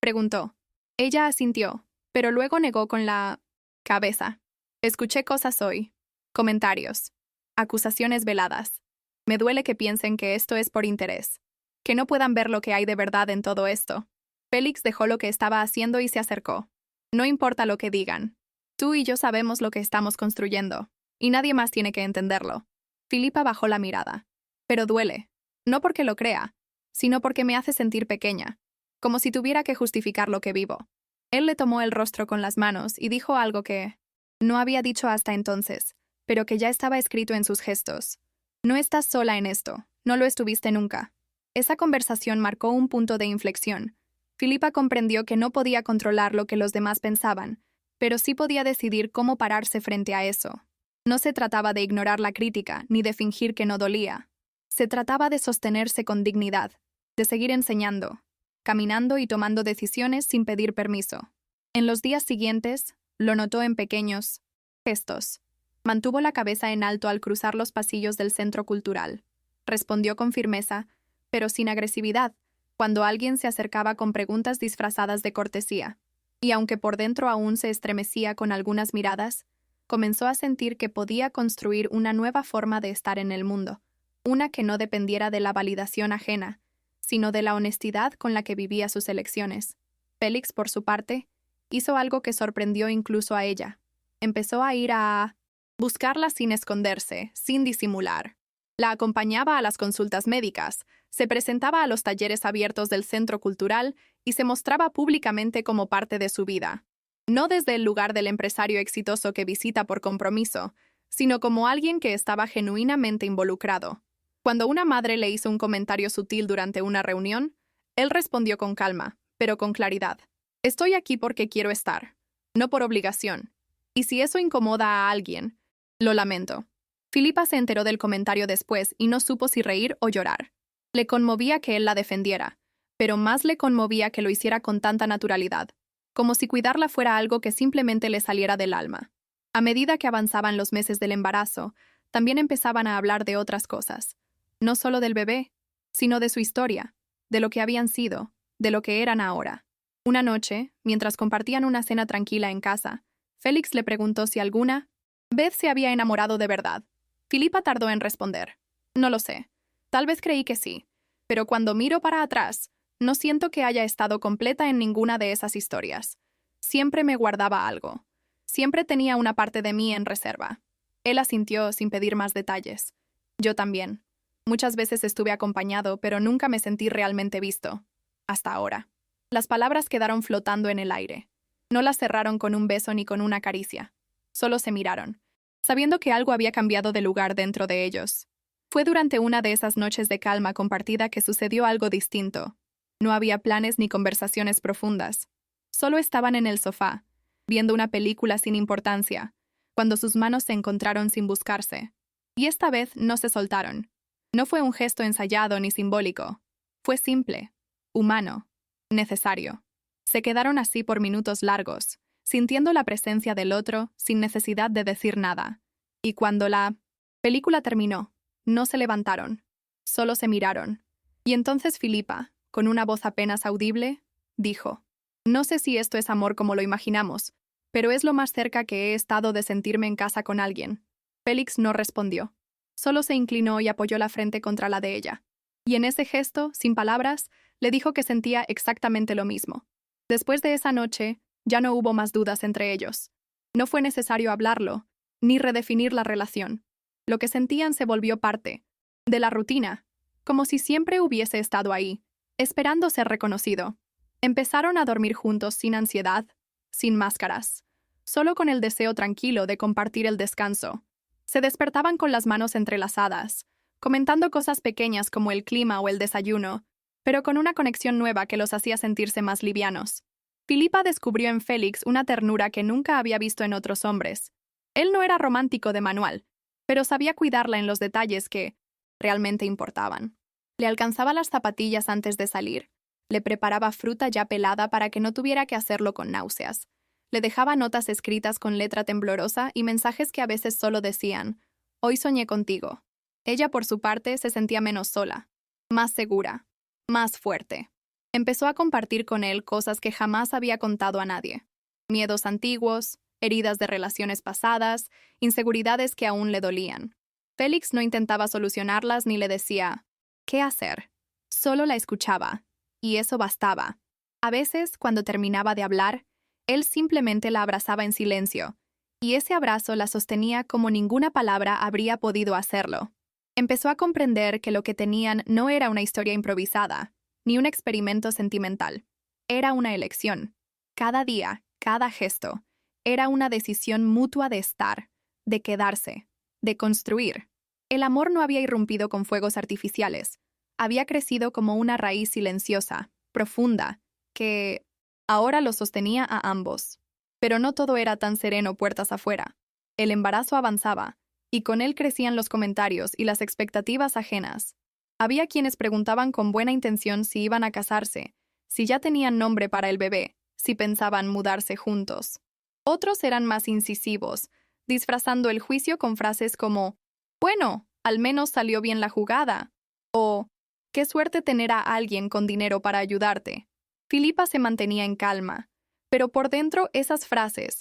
preguntó. Ella asintió, pero luego negó con la cabeza. «Escuché cosas hoy. Comentarios. Acusaciones veladas. Me duele que piensen que esto es por interés. Que no puedan ver lo que hay de verdad en todo esto». Félix dejó lo que estaba haciendo y se acercó. «No importa lo que digan. Tú y yo sabemos lo que estamos construyendo. Y nadie más tiene que entenderlo». Filipa bajó la mirada. «Pero duele. No porque lo crea, sino porque me hace sentir pequeña, como si tuviera que justificar lo que vivo». Él le tomó el rostro con las manos y dijo algo que no había dicho hasta entonces, pero que ya estaba escrito en sus gestos. «No estás sola en esto. No lo estuviste nunca». Esa conversación marcó un punto de inflexión. Filipa comprendió que no podía controlar lo que los demás pensaban, pero sí podía decidir cómo pararse frente a eso. No se trataba de ignorar la crítica, ni de fingir que no dolía. Se trataba de sostenerse con dignidad, de seguir enseñando, caminando y tomando decisiones sin pedir permiso. En los días siguientes, lo notó en pequeños gestos. Mantuvo la cabeza en alto al cruzar los pasillos del centro cultural. Respondió con firmeza, pero sin agresividad, cuando alguien se acercaba con preguntas disfrazadas de cortesía. Y aunque por dentro aún se estremecía con algunas miradas, comenzó a sentir que podía construir una nueva forma de estar en el mundo, una que no dependiera de la validación ajena, sino de la honestidad con la que vivía sus elecciones. Félix, por su parte, hizo algo que sorprendió incluso a ella. Empezó a ir a buscarla sin esconderse, sin disimular. La acompañaba a las consultas médicas, se presentaba a los talleres abiertos del centro cultural y se mostraba públicamente como parte de su vida. No desde el lugar del empresario exitoso que visita por compromiso, sino como alguien que estaba genuinamente involucrado. Cuando una madre le hizo un comentario sutil durante una reunión, él respondió con calma, pero con claridad. Estoy aquí porque quiero estar, no por obligación. Y si eso incomoda a alguien, lo lamento. Filipa se enteró del comentario después y no supo si reír o llorar. Le conmovía que él la defendiera, pero más le conmovía que lo hiciera con tanta naturalidad, como si cuidarla fuera algo que simplemente le saliera del alma. A medida que avanzaban los meses del embarazo, también empezaban a hablar de otras cosas, no solo del bebé, sino de su historia, de lo que habían sido, de lo que eran ahora. Una noche, mientras compartían una cena tranquila en casa, Félix le preguntó si alguna vez se había enamorado de verdad. Filipa tardó en responder. No lo sé. Tal vez creí que sí, pero cuando miro para atrás, no siento que haya estado completa en ninguna de esas historias. Siempre me guardaba algo. Siempre tenía una parte de mí en reserva. Él asintió sin pedir más detalles. Yo también. Muchas veces estuve acompañado, pero nunca me sentí realmente visto. Hasta ahora. Las palabras quedaron flotando en el aire. No las cerraron con un beso ni con una caricia. Solo se miraron, sabiendo que algo había cambiado de lugar dentro de ellos. Fue durante una de esas noches de calma compartida que sucedió algo distinto. No había planes ni conversaciones profundas. Solo estaban en el sofá, viendo una película sin importancia, cuando sus manos se encontraron sin buscarse. Y esta vez no se soltaron. No fue un gesto ensayado ni simbólico. Fue simple, humano, necesario. Se quedaron así por minutos largos, sintiendo la presencia del otro sin necesidad de decir nada. Y cuando la película terminó, no se levantaron, solo se miraron. Y entonces Filipa, con una voz apenas audible, dijo: «No sé si esto es amor como lo imaginamos, pero es lo más cerca que he estado de sentirme en casa con alguien». Félix no respondió. Solo se inclinó y apoyó la frente contra la de ella. Y en ese gesto, sin palabras, le dijo que sentía exactamente lo mismo. Después de esa noche, ya no hubo más dudas entre ellos. No fue necesario hablarlo, ni redefinir la relación. Lo que sentían se volvió parte de la rutina, como si siempre hubiese estado ahí, esperando ser reconocido. Empezaron a dormir juntos sin ansiedad, sin máscaras, solo con el deseo tranquilo de compartir el descanso. Se despertaban con las manos entrelazadas, comentando cosas pequeñas como el clima o el desayuno, pero con una conexión nueva que los hacía sentirse más livianos. Filipa descubrió en Félix una ternura que nunca había visto en otros hombres. Él no era romántico de manual, pero sabía cuidarla en los detalles que realmente importaban. Le alcanzaba las zapatillas antes de salir, le preparaba fruta ya pelada para que no tuviera que hacerlo con náuseas, le dejaba notas escritas con letra temblorosa y mensajes que a veces solo decían: «Hoy soñé contigo». Ella, por su parte, se sentía menos sola, más segura, más fuerte. Empezó a compartir con él cosas que jamás había contado a nadie. Miedos antiguos, heridas de relaciones pasadas, inseguridades que aún le dolían. Félix no intentaba solucionarlas ni le decía «¿qué hacer?». Solo la escuchaba, y eso bastaba. A veces, cuando terminaba de hablar, él simplemente la abrazaba en silencio, y ese abrazo la sostenía como ninguna palabra habría podido hacerlo. Empezó a comprender que lo que tenían no era una historia improvisada, ni un experimento sentimental. Era una elección. Cada día, cada gesto, era una decisión mutua de estar, de quedarse, de construir. El amor no había irrumpido con fuegos artificiales. Había crecido como una raíz silenciosa, profunda, que ahora los sostenía a ambos. Pero no todo era tan sereno puertas afuera. El embarazo avanzaba, y con él crecían los comentarios y las expectativas ajenas. Había quienes preguntaban con buena intención si iban a casarse, si ya tenían nombre para el bebé, si pensaban mudarse juntos. Otros eran más incisivos, disfrazando el juicio con frases como «bueno, al menos salió bien la jugada» o «qué suerte tener a alguien con dinero para ayudarte». Filipa se mantenía en calma, pero por dentro esas frases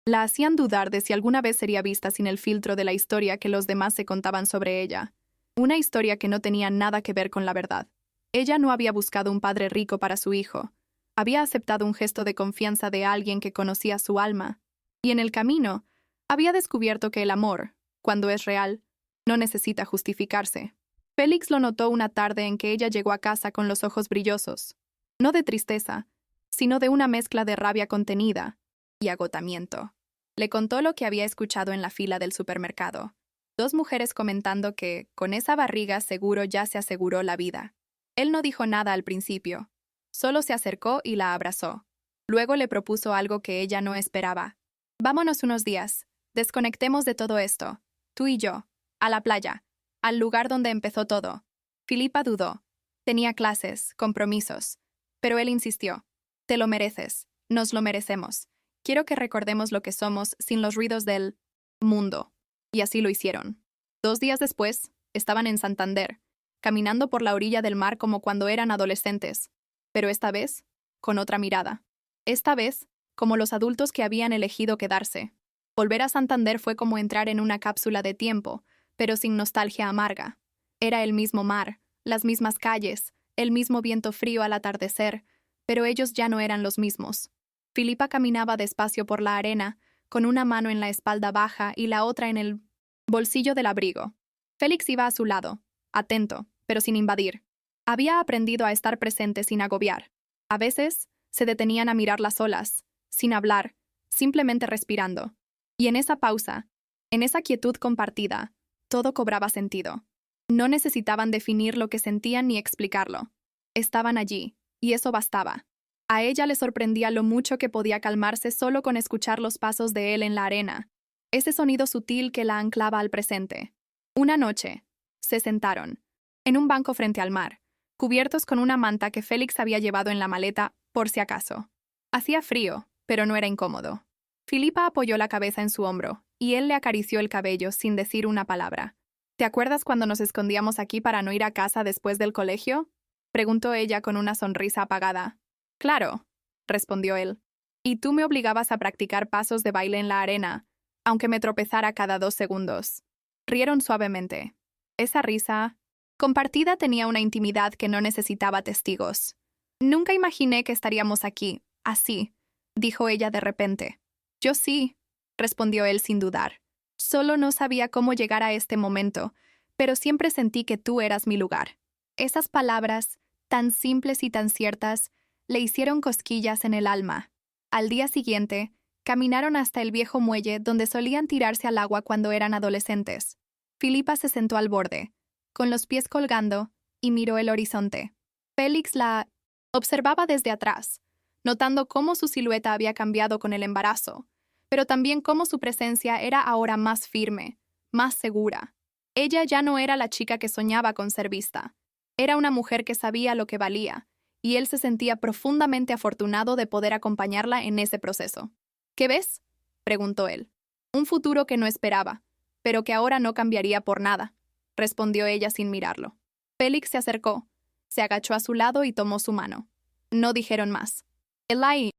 la hacían dudar de si alguna vez sería vista sin el filtro de la historia que los demás se contaban sobre ella. Una historia que no tenía nada que ver con la verdad. Ella no había buscado un padre rico para su hijo. Había aceptado un gesto de confianza de alguien que conocía su alma. Y en el camino, Había descubierto que el amor, cuando es real, no necesita justificarse. Félix lo notó una tarde en que ella llegó a casa con los ojos brillosos, no de tristeza, sino de una mezcla de rabia contenida y agotamiento. Le contó lo que había escuchado en la fila del supermercado. Dos mujeres comentando que, con esa barriga seguro ya se aseguró la vida. Él no dijo nada al principio, solo se acercó y la abrazó. Luego le propuso algo que ella no esperaba. Vámonos unos días, desconectemos de todo esto, tú y yo, a la playa, al lugar donde empezó todo. Filipa dudó. Tenía clases, compromisos. Pero él insistió. Te lo mereces, nos lo merecemos. Quiero que recordemos lo que somos sin los ruidos del mundo. Y así lo hicieron. 2 días después, estaban en Santander, caminando por la orilla del mar como cuando eran adolescentes. Pero esta vez, con otra mirada. Esta vez, como los adultos que habían elegido quedarse. Volver a Santander fue como entrar en una cápsula de tiempo, pero sin nostalgia amarga. Era el mismo mar, las mismas calles, el mismo viento frío al atardecer, pero ellos ya no eran los mismos. Filipa caminaba despacio por la arena, con una mano en la espalda baja y la otra en el bolsillo del abrigo. Félix iba a su lado, atento, pero sin invadir. Había aprendido a estar presente sin agobiar. A veces, se detenían a mirar las olas, sin hablar, simplemente respirando. Y en esa pausa, en esa quietud compartida, todo cobraba sentido. No necesitaban definir lo que sentían ni explicarlo. Estaban allí, y eso bastaba. A ella le sorprendía lo mucho que podía calmarse solo con escuchar los pasos de él en la arena, ese sonido sutil que la anclaba al presente. Una noche, se sentaron, en un banco frente al mar, cubiertos con una manta que Félix había llevado en la maleta, por si acaso. Hacía frío, pero no era incómodo. Filipa apoyó la cabeza en su hombro, y él le acarició el cabello sin decir una palabra. ¿Te acuerdas cuando nos escondíamos aquí para no ir a casa después del colegio? Preguntó ella con una sonrisa apagada. Claro, respondió él. Y tú me obligabas a practicar pasos de baile en la arena, aunque me tropezara cada 2 segundos. Rieron suavemente. Esa risa compartida tenía una intimidad que no necesitaba testigos. Nunca imaginé que estaríamos aquí, así, dijo ella de repente. Yo sí, respondió él sin dudar. Solo no sabía cómo llegar a este momento, pero siempre sentí que tú eras mi lugar. Esas palabras, tan simples y tan ciertas, le hicieron cosquillas en el alma. Al día siguiente, caminaron hasta el viejo muelle donde solían tirarse al agua cuando eran adolescentes. Filipa se sentó al borde, con los pies colgando, y miró el horizonte. Félix la observaba desde atrás, notando cómo su silueta había cambiado con el embarazo, pero también cómo su presencia era ahora más firme, más segura. Ella ya no era la chica que soñaba con ser vista. Era una mujer que sabía lo que valía, y él se sentía profundamente afortunado de poder acompañarla en ese proceso. ¿Qué ves?, preguntó él. Un futuro que no esperaba, pero que ahora no cambiaría por nada, respondió ella sin mirarlo. Félix se acercó, se agachó a su lado y tomó su mano. No dijeron más. El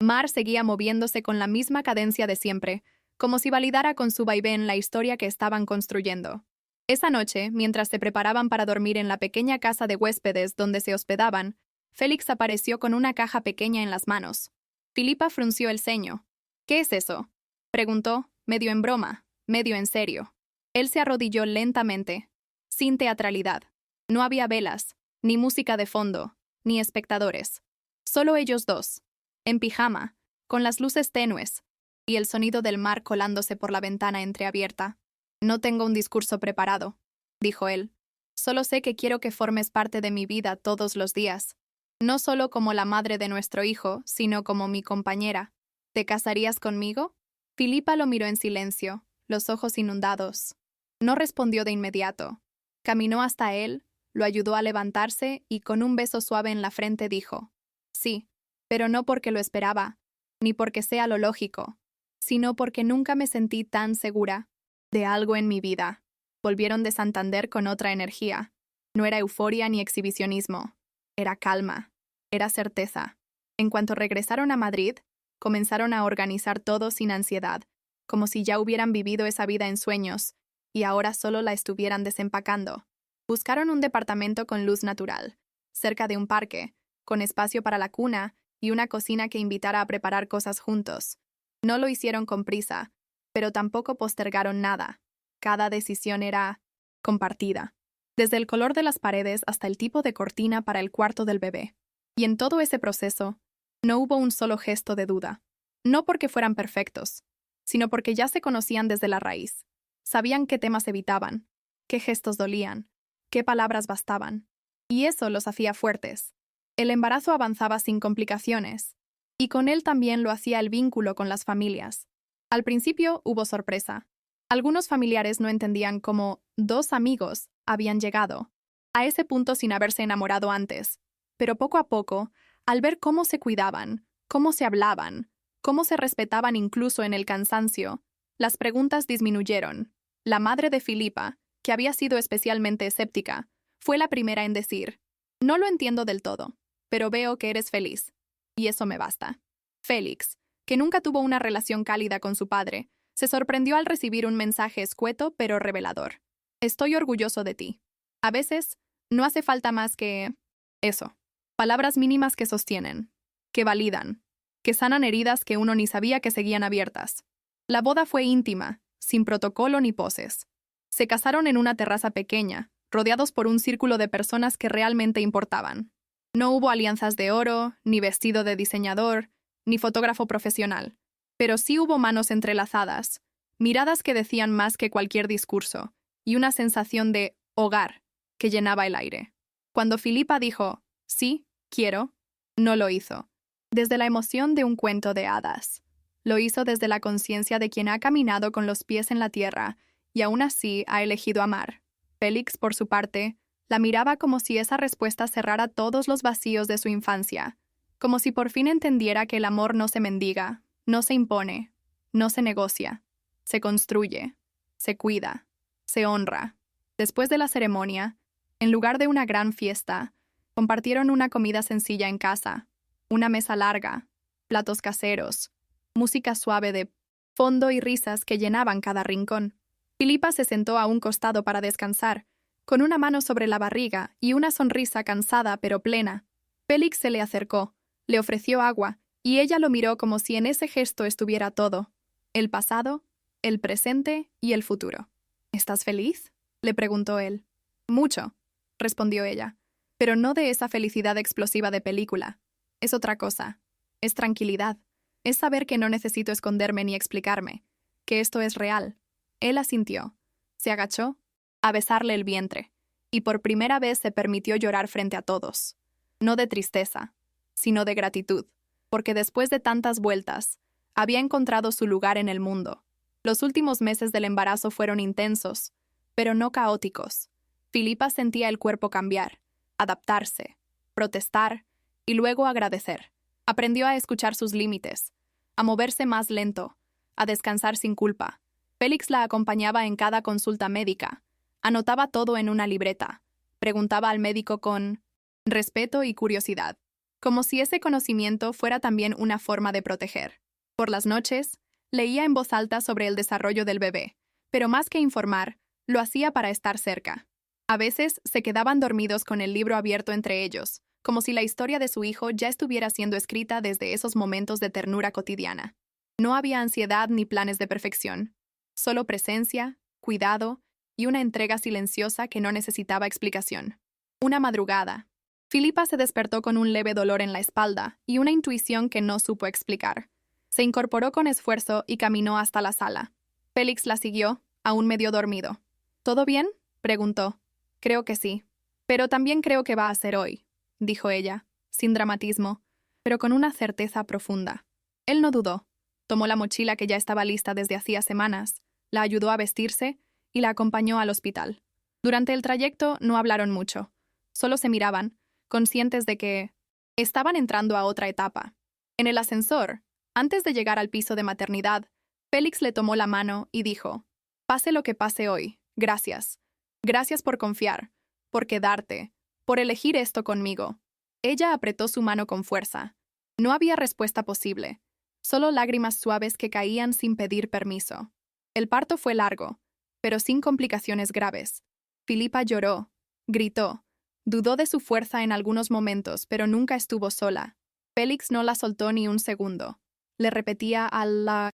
mar seguía moviéndose con la misma cadencia de siempre, como si validara con su vaivén la historia que estaban construyendo. Esa noche, mientras se preparaban para dormir en la pequeña casa de huéspedes donde se hospedaban, Félix apareció con una caja pequeña en las manos. Filipa frunció el ceño. ¿Qué es eso?, preguntó, medio en broma, medio en serio. Él se arrodilló lentamente, sin teatralidad. No había velas, ni música de fondo, ni espectadores. Solo ellos dos, en pijama, con las luces tenues, y el sonido del mar colándose por la ventana entreabierta. No tengo un discurso preparado, dijo él. Solo sé que quiero que formes parte de mi vida todos los días. No solo como la madre de nuestro hijo, sino como mi compañera. ¿Te casarías conmigo? Filipa lo miró en silencio, los ojos inundados. No respondió de inmediato. Caminó hasta él, lo ayudó a levantarse y con un beso suave en la frente dijo: sí, pero no porque lo esperaba, ni porque sea lo lógico, sino porque nunca me sentí tan segura de algo en mi vida. Volvieron de Santander con otra energía. No era euforia ni exhibicionismo. Era calma. Era certeza. En cuanto regresaron a Madrid, comenzaron a organizar todo sin ansiedad, como si ya hubieran vivido esa vida en sueños, y ahora solo la estuvieran desempacando. Buscaron un departamento con luz natural, cerca de un parque, con espacio para la cuna y una cocina que invitara a preparar cosas juntos. No lo hicieron con prisa, pero tampoco postergaron nada. Cada decisión era compartida, desde el color de las paredes hasta el tipo de cortina para el cuarto del bebé. Y en todo ese proceso, no hubo un solo gesto de duda. No porque fueran perfectos, sino porque ya se conocían desde la raíz. Sabían qué temas evitaban, qué gestos dolían, qué palabras bastaban. Y eso los hacía fuertes. El embarazo avanzaba sin complicaciones, y con él también lo hacía el vínculo con las familias. Al principio hubo sorpresa. Algunos familiares no entendían cómo 2 amigos habían llegado a ese punto sin haberse enamorado antes. Pero poco a poco, al ver cómo se cuidaban, cómo se hablaban, cómo se respetaban incluso en el cansancio, las preguntas disminuyeron. La madre de Filipa, que había sido especialmente escéptica, fue la primera en decir: «No lo entiendo del todo, pero veo que eres feliz, y eso me basta». Félix, que nunca tuvo una relación cálida con su padre, se sorprendió al recibir un mensaje escueto pero revelador. «Estoy orgulloso de ti. A veces, no hace falta más que eso. Palabras mínimas que sostienen, que validan, que sanan heridas que uno ni sabía que seguían abiertas». La boda fue íntima, sin protocolo ni poses. Se casaron en una terraza pequeña, rodeados por un círculo de personas que realmente importaban. No hubo alianzas de oro, ni vestido de diseñador, ni fotógrafo profesional. Pero sí hubo manos entrelazadas, miradas que decían más que cualquier discurso, y una sensación de hogar que llenaba el aire. Cuando Filipa dijo, «Sí, quiero», no lo hizo desde la emoción de un cuento de hadas. Lo hizo desde la conciencia de quien ha caminado con los pies en la tierra y aún así ha elegido amar. Félix, por su parte, la miraba como si esa respuesta cerrara todos los vacíos de su infancia, como si por fin entendiera que el amor no se mendiga, no se impone, no se negocia, se construye, se cuida, se honra. Después de la ceremonia, en lugar de una gran fiesta, compartieron una comida sencilla en casa, una mesa larga, platos caseros, música suave de fondo y risas que llenaban cada rincón. Filipa se sentó a un costado para descansar, con una mano sobre la barriga y una sonrisa cansada pero plena. Félix se le acercó, le ofreció agua, y ella lo miró como si en ese gesto estuviera todo: el pasado, el presente y el futuro. «¿Estás feliz?», le preguntó él. «Mucho», respondió ella, «pero no de esa felicidad explosiva de película. Es otra cosa. Es tranquilidad. Es saber que no necesito esconderme ni explicarme, que esto es real». Él asintió, se agachó a besarle el vientre, y por primera vez se permitió llorar frente a todos. No de tristeza, sino de gratitud, porque después de tantas vueltas, había encontrado su lugar en el mundo. Los últimos meses del embarazo fueron intensos, pero no caóticos. Filipa sentía el cuerpo cambiar, adaptarse, protestar y luego agradecer. Aprendió a escuchar sus límites, a moverse más lento, a descansar sin culpa. Félix la acompañaba en cada consulta médica, anotaba todo en una libreta, preguntaba al médico con respeto y curiosidad, como si ese conocimiento fuera también una forma de proteger. Por las noches, leía en voz alta sobre el desarrollo del bebé, pero más que informar, lo hacía para estar cerca. A veces se quedaban dormidos con el libro abierto entre ellos, como si la historia de su hijo ya estuviera siendo escrita desde esos momentos de ternura cotidiana. No había ansiedad ni planes de perfección, solo presencia, cuidado y una entrega silenciosa que no necesitaba explicación. Una madrugada, Filipa se despertó con un leve dolor en la espalda y una intuición que no supo explicar. Se incorporó con esfuerzo y caminó hasta la sala. Félix la siguió, aún medio dormido. «¿Todo bien?», preguntó. «Creo que sí. Pero también creo que va a ser hoy», dijo ella, sin dramatismo, pero con una certeza profunda. Él no dudó. Tomó la mochila que ya estaba lista desde hacía semanas, la ayudó a vestirse y la acompañó al hospital. Durante el trayecto no hablaron mucho. Solo se miraban, conscientes de que estaban entrando a otra etapa. En el ascensor, antes de llegar al piso de maternidad, Félix le tomó la mano y dijo: «Pase lo que pase hoy, gracias. Gracias por confiar, por quedarte, por elegir esto conmigo». Ella apretó su mano con fuerza. No había respuesta posible, solo lágrimas suaves que caían sin pedir permiso. El parto fue largo, pero sin complicaciones graves. Filipa lloró, gritó, dudó de su fuerza en algunos momentos, pero nunca estuvo sola. Félix no la soltó ni un segundo. Le repetía a la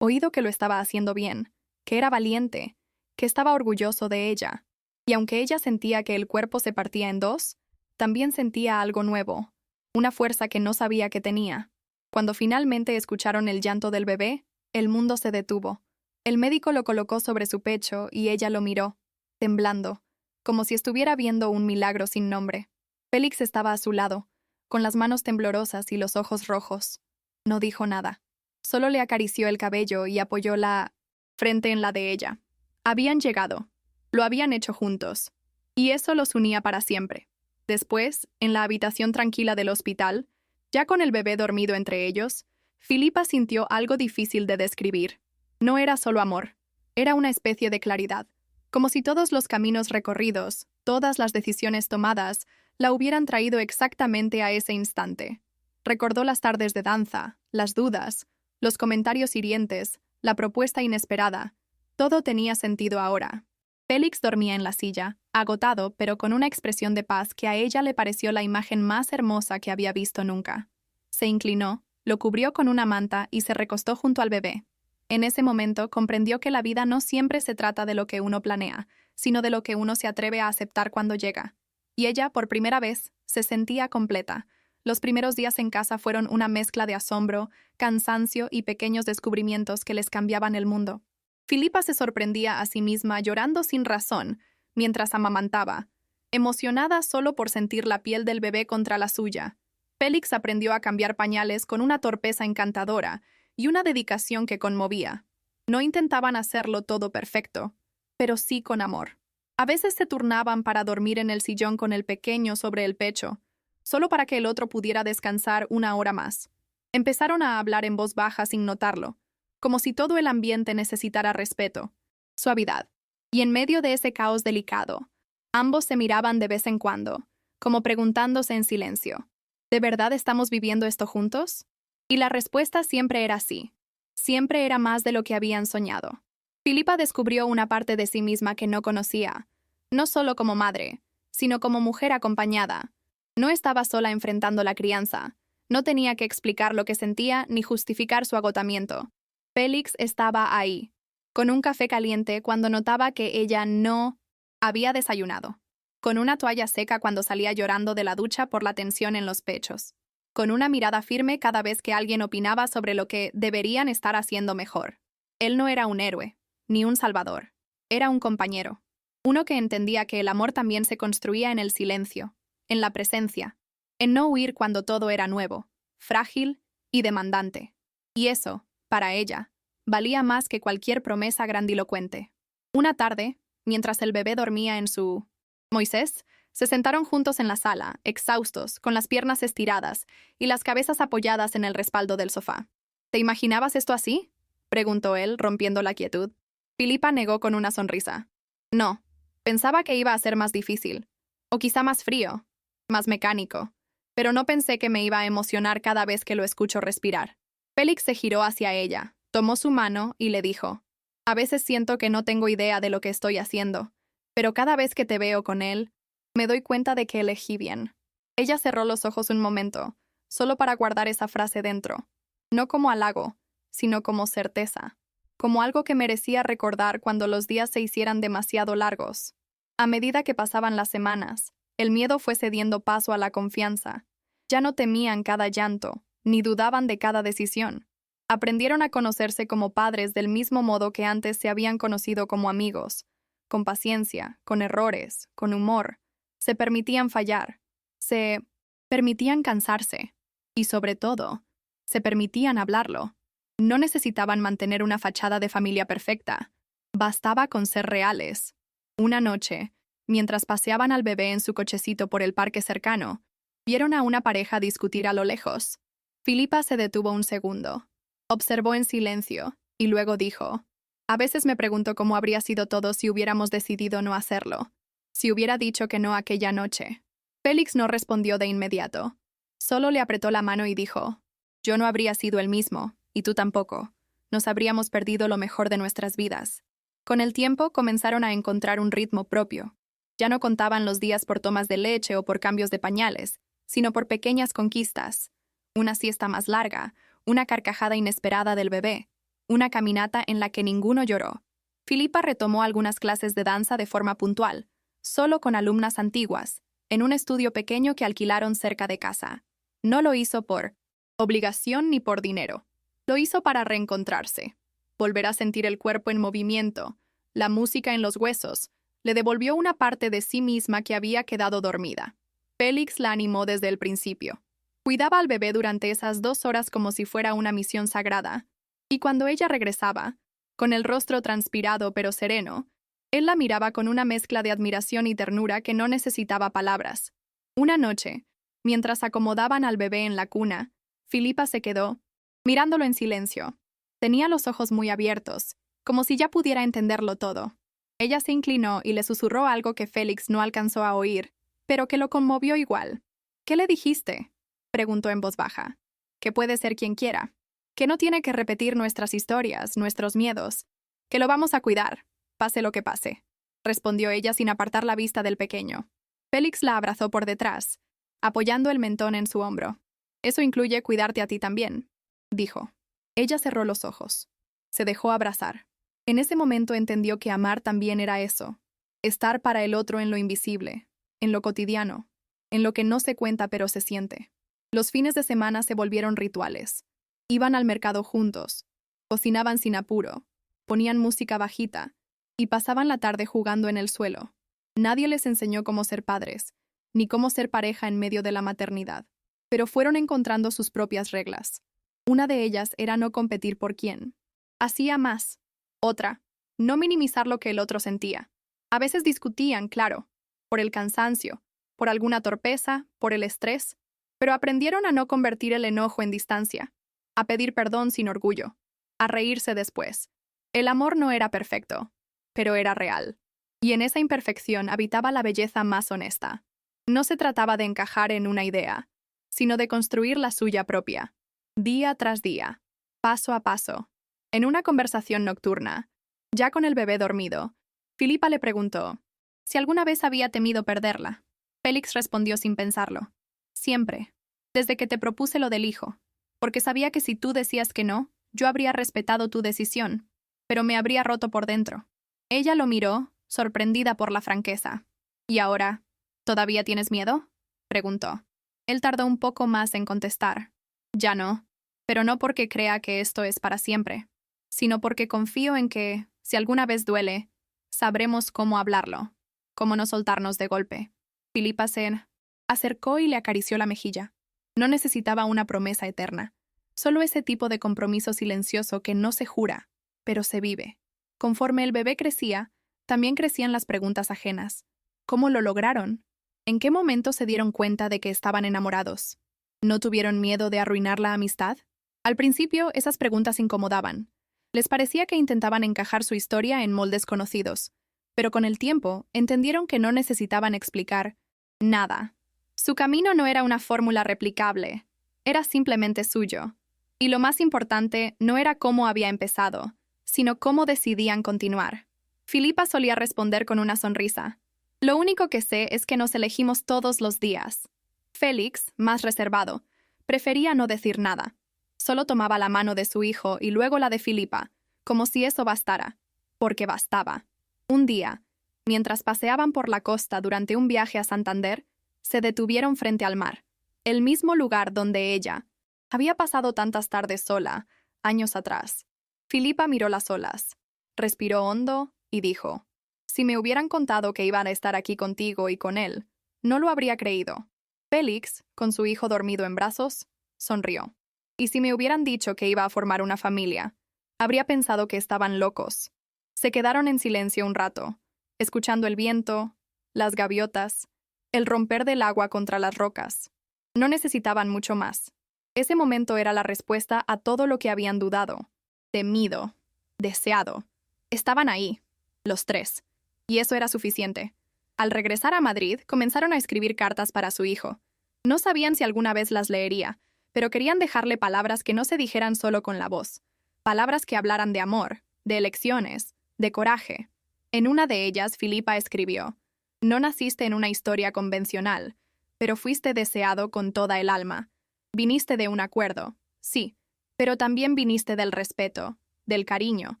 oído que lo estaba haciendo bien, que era valiente, que estaba orgulloso de ella. Y aunque ella sentía que el cuerpo se partía en dos, también sentía algo nuevo, una fuerza que no sabía que tenía. Cuando finalmente escucharon el llanto del bebé, el mundo se detuvo. El médico lo colocó sobre su pecho y ella lo miró, temblando, como si estuviera viendo un milagro sin nombre. Félix estaba a su lado, con las manos temblorosas y los ojos rojos. No dijo nada. Solo le acarició el cabello y apoyó la frente en la de ella. Habían llegado. Lo habían hecho juntos. Y eso los unía para siempre. Después, en la habitación tranquila del hospital, ya con el bebé dormido entre ellos, Filipa sintió algo difícil de describir. No era solo amor. Era una especie de claridad. Como si todos los caminos recorridos, todas las decisiones tomadas, la hubieran traído exactamente a ese instante. Recordó las tardes de danza, las dudas, los comentarios hirientes, la propuesta inesperada. Todo tenía sentido ahora. Félix dormía en la silla, agotado pero con una expresión de paz que a ella le pareció la imagen más hermosa que había visto nunca. Se inclinó, lo cubrió con una manta y se recostó junto al bebé. En ese momento comprendió que la vida no siempre se trata de lo que uno planea, sino de lo que uno se atreve a aceptar cuando llega. Y ella, por primera vez, se sentía completa. Los primeros días en casa fueron una mezcla de asombro, cansancio y pequeños descubrimientos que les cambiaban el mundo. Filipa se sorprendía a sí misma llorando sin razón, mientras amamantaba, emocionada solo por sentir la piel del bebé contra la suya. Félix aprendió a cambiar pañales con una torpeza encantadora y una dedicación que conmovía. No intentaban hacerlo todo perfecto, pero sí con amor. A veces se turnaban para dormir en el sillón con el pequeño sobre el pecho, solo para que el otro pudiera descansar una hora más. Empezaron a hablar en voz baja sin notarlo, como si todo el ambiente necesitara respeto, suavidad. Y en medio de ese caos delicado, ambos se miraban de vez en cuando, como preguntándose en silencio, ¿de verdad estamos viviendo esto juntos? Y la respuesta siempre era sí. Siempre era más de lo que habían soñado. Filipa descubrió una parte de sí misma que no conocía, no solo como madre, sino como mujer acompañada. No estaba sola enfrentando la crianza, no tenía que explicar lo que sentía ni justificar su agotamiento. Félix estaba ahí, con un café caliente cuando notaba que ella no había desayunado, con una toalla seca cuando salía llorando de la ducha por la tensión en los pechos, con una mirada firme cada vez que alguien opinaba sobre lo que deberían estar haciendo mejor. Él no era un héroe, ni un salvador. Era un compañero. Uno que entendía que el amor también se construía en el silencio, en la presencia, en no huir cuando todo era nuevo, frágil y demandante. Y eso, para ella, valía más que cualquier promesa grandilocuente. Una tarde, mientras el bebé dormía en su Moisés, se sentaron juntos en la sala, exhaustos, con las piernas estiradas y las cabezas apoyadas en el respaldo del sofá. ¿Te imaginabas esto así?, preguntó él, rompiendo la quietud. Filipa negó con una sonrisa. No, pensaba que iba a ser más difícil, o quizá más frío, más mecánico, pero no pensé que me iba a emocionar cada vez que lo escucho respirar. Félix se giró hacia ella, tomó su mano y le dijo, a veces siento que no tengo idea de lo que estoy haciendo, pero cada vez que te veo con él, me doy cuenta de que elegí bien. Ella cerró los ojos un momento, solo para guardar esa frase dentro, no como halago, sino como certeza, como algo que merecía recordar cuando los días se hicieran demasiado largos. A medida que pasaban las semanas, el miedo fue cediendo paso a la confianza. Ya no temían cada llanto, ni dudaban de cada decisión. Aprendieron a conocerse como padres del mismo modo que antes se habían conocido como amigos, con paciencia, con errores, con humor. Se permitían fallar, se permitían cansarse, y sobre todo, se permitían hablarlo. No necesitaban mantener una fachada de familia perfecta. Bastaba con ser reales. Una noche, mientras paseaban al bebé en su cochecito por el parque cercano, vieron a una pareja discutir a lo lejos. Filipa se detuvo un segundo. Observó en silencio, y luego dijo, a veces me pregunto cómo habría sido todo si hubiéramos decidido no hacerlo, si hubiera dicho que no aquella noche. Félix no respondió de inmediato. Solo le apretó la mano y dijo, yo no habría sido el mismo, y tú tampoco. Nos habríamos perdido lo mejor de nuestras vidas. Con el tiempo comenzaron a encontrar un ritmo propio. Ya no contaban los días por tomas de leche o por cambios de pañales, sino por pequeñas conquistas. Una siesta más larga, una carcajada inesperada del bebé, una caminata en la que ninguno lloró. Filipa retomó algunas clases de danza de forma puntual, solo con alumnas antiguas, en un estudio pequeño que alquilaron cerca de casa. No lo hizo por obligación ni por dinero. Lo hizo para reencontrarse. Volver a sentir el cuerpo en movimiento, la música en los huesos, le devolvió una parte de sí misma que había quedado dormida. Félix la animó desde el principio. Cuidaba al bebé durante esas 2 horas como si fuera una misión sagrada, y cuando ella regresaba, con el rostro transpirado pero sereno, él la miraba con una mezcla de admiración y ternura que no necesitaba palabras. Una noche, mientras acomodaban al bebé en la cuna, Filipa se quedó, mirándolo en silencio. Tenía los ojos muy abiertos, como si ya pudiera entenderlo todo. Ella se inclinó y le susurró algo que Félix no alcanzó a oír, pero que lo conmovió igual. «¿Qué le dijiste?», preguntó en voz baja. «Que puede ser quien quiera. Que no tiene que repetir nuestras historias, nuestros miedos. Que lo vamos a cuidar, pase lo que pase», respondió ella sin apartar la vista del pequeño. Félix la abrazó por detrás, apoyando el mentón en su hombro. «Eso incluye cuidarte a ti también», dijo. Ella cerró los ojos. Se dejó abrazar. En ese momento entendió que amar también era eso, estar para el otro en lo invisible, en lo cotidiano, en lo que no se cuenta pero se siente. Los fines de semana se volvieron rituales. Iban al mercado juntos, cocinaban sin apuro, ponían música bajita y pasaban la tarde jugando en el suelo. Nadie les enseñó cómo ser padres, ni cómo ser pareja en medio de la maternidad, pero fueron encontrando sus propias reglas. Una de ellas era no competir por quién hacía más. Otra, no minimizar lo que el otro sentía. A veces discutían, claro, por el cansancio, por alguna torpeza, por el estrés, pero aprendieron a no convertir el enojo en distancia, a pedir perdón sin orgullo, a reírse después. El amor no era perfecto, pero era real. Y en esa imperfección habitaba la belleza más honesta. No se trataba de encajar en una idea, sino de construir la suya propia, día tras día, paso a paso. En una conversación nocturna, ya con el bebé dormido, Filipa le preguntó si alguna vez había temido perderla. Félix respondió sin pensarlo. «Siempre, desde que te propuse lo del hijo, porque sabía que si tú decías que no, yo habría respetado tu decisión, pero me habría roto por dentro». Ella lo miró, sorprendida por la franqueza. «¿Y ahora, todavía tienes miedo?», preguntó. Él tardó un poco más en contestar. «Ya no, pero no porque crea que esto es para siempre, sino porque confío en que, si alguna vez duele, sabremos cómo hablarlo, cómo no soltarnos de golpe». Filipa se acercó y le acarició la mejilla. No necesitaba una promesa eterna, solo ese tipo de compromiso silencioso que no se jura, pero se vive. Conforme el bebé crecía, también crecían las preguntas ajenas. ¿Cómo lo lograron? ¿En qué momento se dieron cuenta de que estaban enamorados? ¿No tuvieron miedo de arruinar la amistad? Al principio, esas preguntas incomodaban. Les parecía que intentaban encajar su historia en moldes conocidos, pero con el tiempo entendieron que no necesitaban explicar nada. Su camino no era una fórmula replicable, era simplemente suyo. Y lo más importante no era cómo había empezado, sino cómo decidían continuar. Filipa solía responder con una sonrisa. «Lo único que sé es que nos elegimos todos los días». Félix, más reservado, prefería no decir nada. Solo tomaba la mano de su hijo y luego la de Filipa, como si eso bastara, porque bastaba. Un día, mientras paseaban por la costa durante un viaje a Santander, se detuvieron frente al mar, el mismo lugar donde ella había pasado tantas tardes sola, años atrás. Filipa miró las olas, respiró hondo y dijo: «Si me hubieran contado que iban a estar aquí contigo y con él, no lo habría creído». Félix, con su hijo dormido en brazos, sonrió. «Y si me hubieran dicho que iba a formar una familia, habría pensado que estaban locos». Se quedaron en silencio un rato, escuchando el viento, las gaviotas, el romper del agua contra las rocas. No necesitaban mucho más. Ese momento era la respuesta a todo lo que habían dudado, temido, deseado. Estaban ahí, los tres, y eso era suficiente. Al regresar a Madrid, comenzaron a escribir cartas para su hijo. No sabían si alguna vez las leería, pero querían dejarle palabras que no se dijeran solo con la voz, palabras que hablaran de amor, de elecciones, de coraje. En una de ellas, Filipa escribió: «No naciste en una historia convencional, pero fuiste deseado con toda el alma. Viniste de un acuerdo, sí, pero también viniste del respeto, del cariño,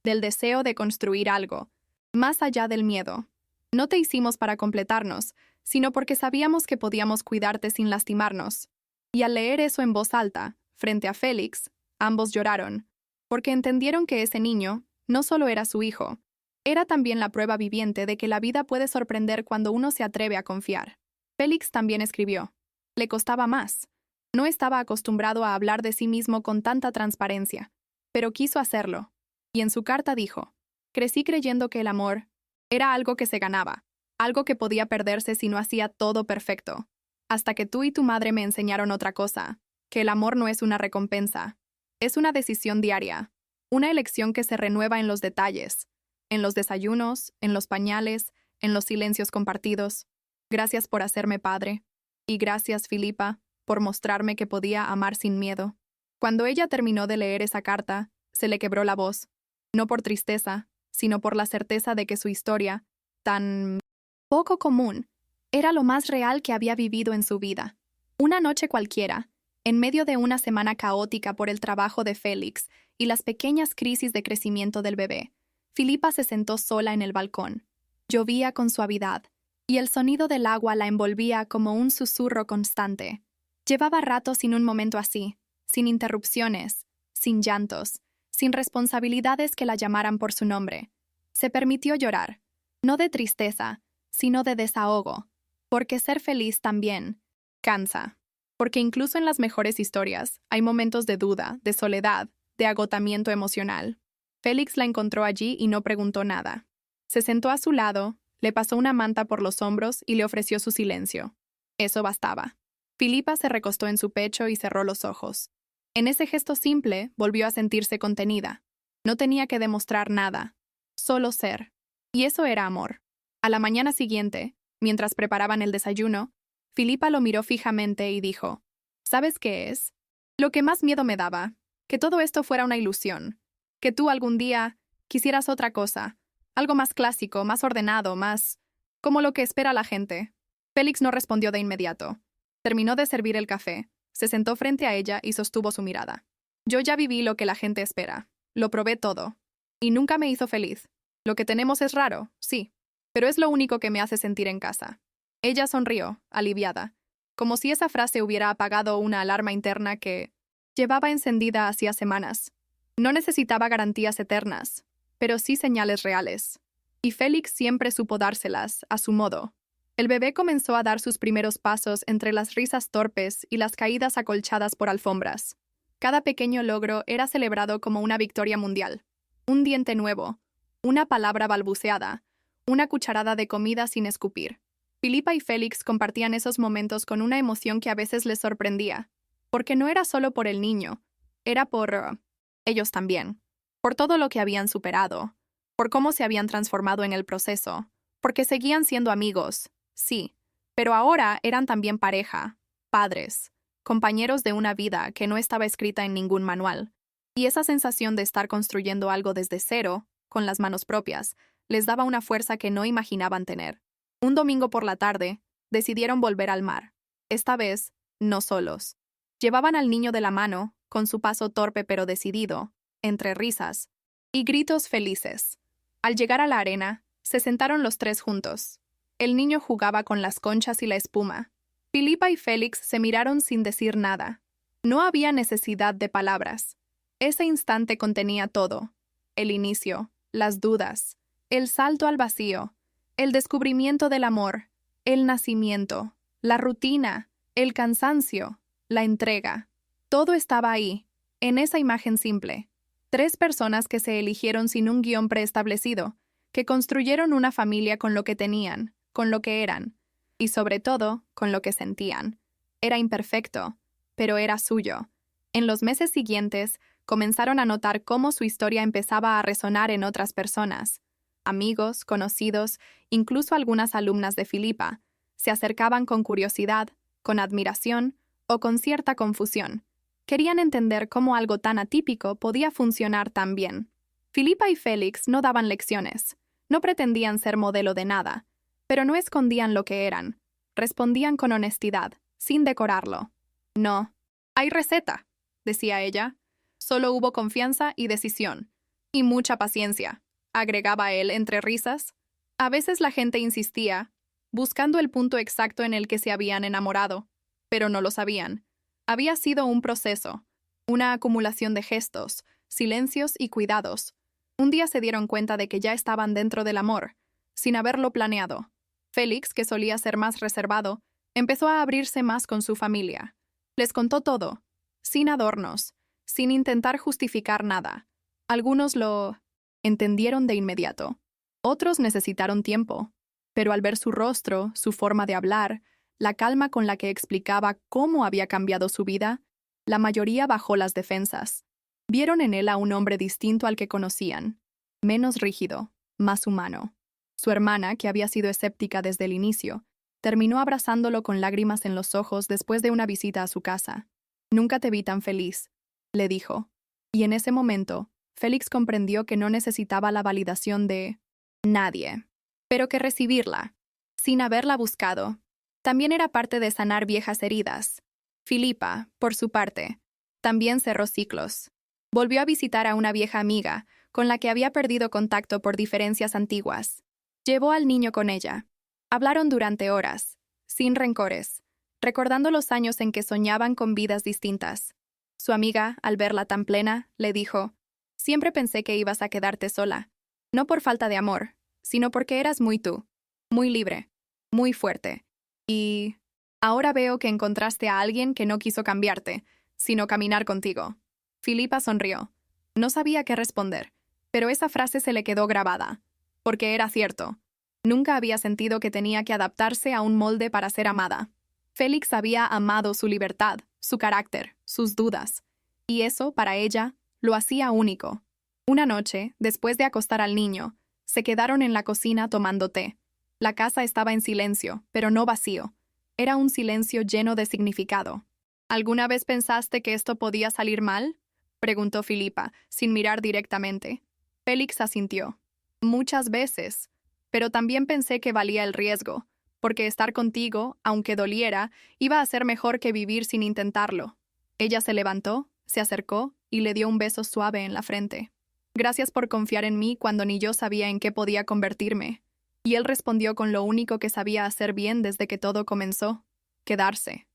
del deseo de construir algo, más allá del miedo. No te hicimos para completarnos, sino porque sabíamos que podíamos cuidarte sin lastimarnos. Y al leer eso en voz alta, frente a Félix, ambos lloraron, porque entendieron que ese niño no solo era su hijo, era también la prueba viviente de que la vida puede sorprender cuando uno se atreve a confiar. Félix también escribió. Le costaba más. No estaba acostumbrado a hablar de sí mismo con tanta transparencia, pero quiso hacerlo. Y en su carta dijo, crecí creyendo que el amor era algo que se ganaba, algo que podía perderse si no hacía todo perfecto. Hasta que tú y tu madre me enseñaron otra cosa, que el amor no es una recompensa, es una decisión diaria, una elección que se renueva en los detalles, en los desayunos, en los pañales, en los silencios compartidos. Gracias por hacerme padre. Y gracias, Filipa, por mostrarme que podía amar sin miedo. Cuando ella terminó de leer esa carta, se le quebró la voz, no por tristeza, sino por la certeza de que su historia, tan poco común, era lo más real que había vivido en su vida. Una noche cualquiera, en medio de una semana caótica por el trabajo de Félix y las pequeñas crisis de crecimiento del bebé, Filipa se sentó sola en el balcón. Llovía con suavidad, y el sonido del agua la envolvía como un susurro constante. Llevaba rato sin un momento así, sin interrupciones, sin llantos, sin responsabilidades que la llamaran por su nombre. Se permitió llorar, no de tristeza, sino de desahogo, porque ser feliz también cansa. Porque incluso en las mejores historias hay momentos de duda, de soledad, de agotamiento emocional. Félix la encontró allí y no preguntó nada. Se sentó a su lado, le pasó una manta por los hombros y le ofreció su silencio. Eso bastaba. Filipa se recostó en su pecho y cerró los ojos. En ese gesto simple volvió a sentirse contenida. No tenía que demostrar nada, solo ser. Y eso era amor. A la mañana siguiente, mientras preparaban el desayuno, Filipa lo miró fijamente y dijo, ¿sabes qué es? Lo que más miedo me daba, que todo esto fuera una ilusión, que tú algún día quisieras otra cosa, algo más clásico, más ordenado, más como lo que espera la gente. Félix no respondió de inmediato. Terminó de servir el café, se sentó frente a ella y sostuvo su mirada. Yo ya viví lo que la gente espera, lo probé todo, y nunca me hizo feliz. Lo que tenemos es raro, sí, pero es lo único que me hace sentir en casa. Ella sonrió, aliviada, como si esa frase hubiera apagado una alarma interna que llevaba encendida hacía semanas. No necesitaba garantías eternas, pero sí señales reales. Y Félix siempre supo dárselas, a su modo. El bebé comenzó a dar sus primeros pasos entre las risas torpes y las caídas acolchadas por alfombras. Cada pequeño logro era celebrado como una victoria mundial. Un diente nuevo, una palabra balbuceada, una cucharada de comida sin escupir. Filipa y Félix compartían esos momentos con una emoción que a veces les sorprendía, porque no era solo por el niño, era por ellos también, por todo lo que habían superado, por cómo se habían transformado en el proceso, porque seguían siendo amigos, sí, pero ahora eran también pareja, padres, compañeros de una vida que no estaba escrita en ningún manual, y esa sensación de estar construyendo algo desde cero, con las manos propias, les daba una fuerza que no imaginaban tener. Un domingo por la tarde, decidieron volver al mar. Esta vez, no solos. Llevaban al niño de la mano, con su paso torpe pero decidido, entre risas y gritos felices. Al llegar a la arena, se sentaron los tres juntos. El niño jugaba con las conchas y la espuma. Filipa y Félix se miraron sin decir nada. No había necesidad de palabras. Ese instante contenía todo. El inicio, las dudas, el salto al vacío, el descubrimiento del amor, el nacimiento, la rutina, el cansancio, la entrega. Todo estaba ahí, en esa imagen simple. Tres personas que se eligieron sin un guión preestablecido, que construyeron una familia con lo que tenían, con lo que eran, y sobre todo, con lo que sentían. Era imperfecto, pero era suyo. En los meses siguientes, comenzaron a notar cómo su historia empezaba a resonar en otras personas. Amigos, conocidos, incluso algunas alumnas de Filipa, se acercaban con curiosidad, con admiración o con cierta confusión. Querían entender cómo algo tan atípico podía funcionar tan bien. Filipa y Félix no daban lecciones, no pretendían ser modelo de nada, pero no escondían lo que eran. Respondían con honestidad, sin decorarlo. No. «Hay receta», decía ella. Solo hubo confianza y decisión. Y mucha paciencia, agregaba él entre risas. A veces la gente insistía, buscando el punto exacto en el que se habían enamorado, pero no lo sabían. Había sido un proceso, una acumulación de gestos, silencios y cuidados. Un día se dieron cuenta de que ya estaban dentro del amor, sin haberlo planeado. Félix, que solía ser más reservado, empezó a abrirse más con su familia. Les contó todo, sin adornos, sin intentar justificar nada. Algunos lo entendieron de inmediato. Otros necesitaron tiempo, pero al ver su rostro, su forma de hablar, la calma con la que explicaba cómo había cambiado su vida, la mayoría bajó las defensas. Vieron en él a un hombre distinto al que conocían, menos rígido, más humano. Su hermana, que había sido escéptica desde el inicio, terminó abrazándolo con lágrimas en los ojos después de una visita a su casa. «Nunca te vi tan feliz», le dijo. Y en ese momento, Félix comprendió que no necesitaba la validación de nadie, pero que recibirla, sin haberla buscado, también era parte de sanar viejas heridas. Filipa, por su parte, también cerró ciclos. Volvió a visitar a una vieja amiga, con la que había perdido contacto por diferencias antiguas. Llevó al niño con ella. Hablaron durante horas, sin rencores, recordando los años en que soñaban con vidas distintas. Su amiga, al verla tan plena, le dijo: «Siempre pensé que ibas a quedarte sola, no por falta de amor, sino porque eras muy tú, muy libre, muy fuerte. Y ahora veo que encontraste a alguien que no quiso cambiarte, sino caminar contigo». Filipa sonrió. No sabía qué responder, pero esa frase se le quedó grabada, porque era cierto. Nunca había sentido que tenía que adaptarse a un molde para ser amada. Félix había amado su libertad, su carácter, sus dudas, y eso, para ella, lo hacía único. Una noche, después de acostar al niño, se quedaron en la cocina tomando té. La casa estaba en silencio, pero no vacío. Era un silencio lleno de significado. «¿Alguna vez pensaste que esto podía salir mal?», preguntó Filipa, sin mirar directamente. Félix asintió. «Muchas veces, pero también pensé que valía el riesgo, porque estar contigo, aunque doliera, iba a ser mejor que vivir sin intentarlo». Ella se levantó, se acercó y le dio un beso suave en la frente. «Gracias por confiar en mí cuando ni yo sabía en qué podía convertirme». Y él respondió con lo único que sabía hacer bien desde que todo comenzó: quedarse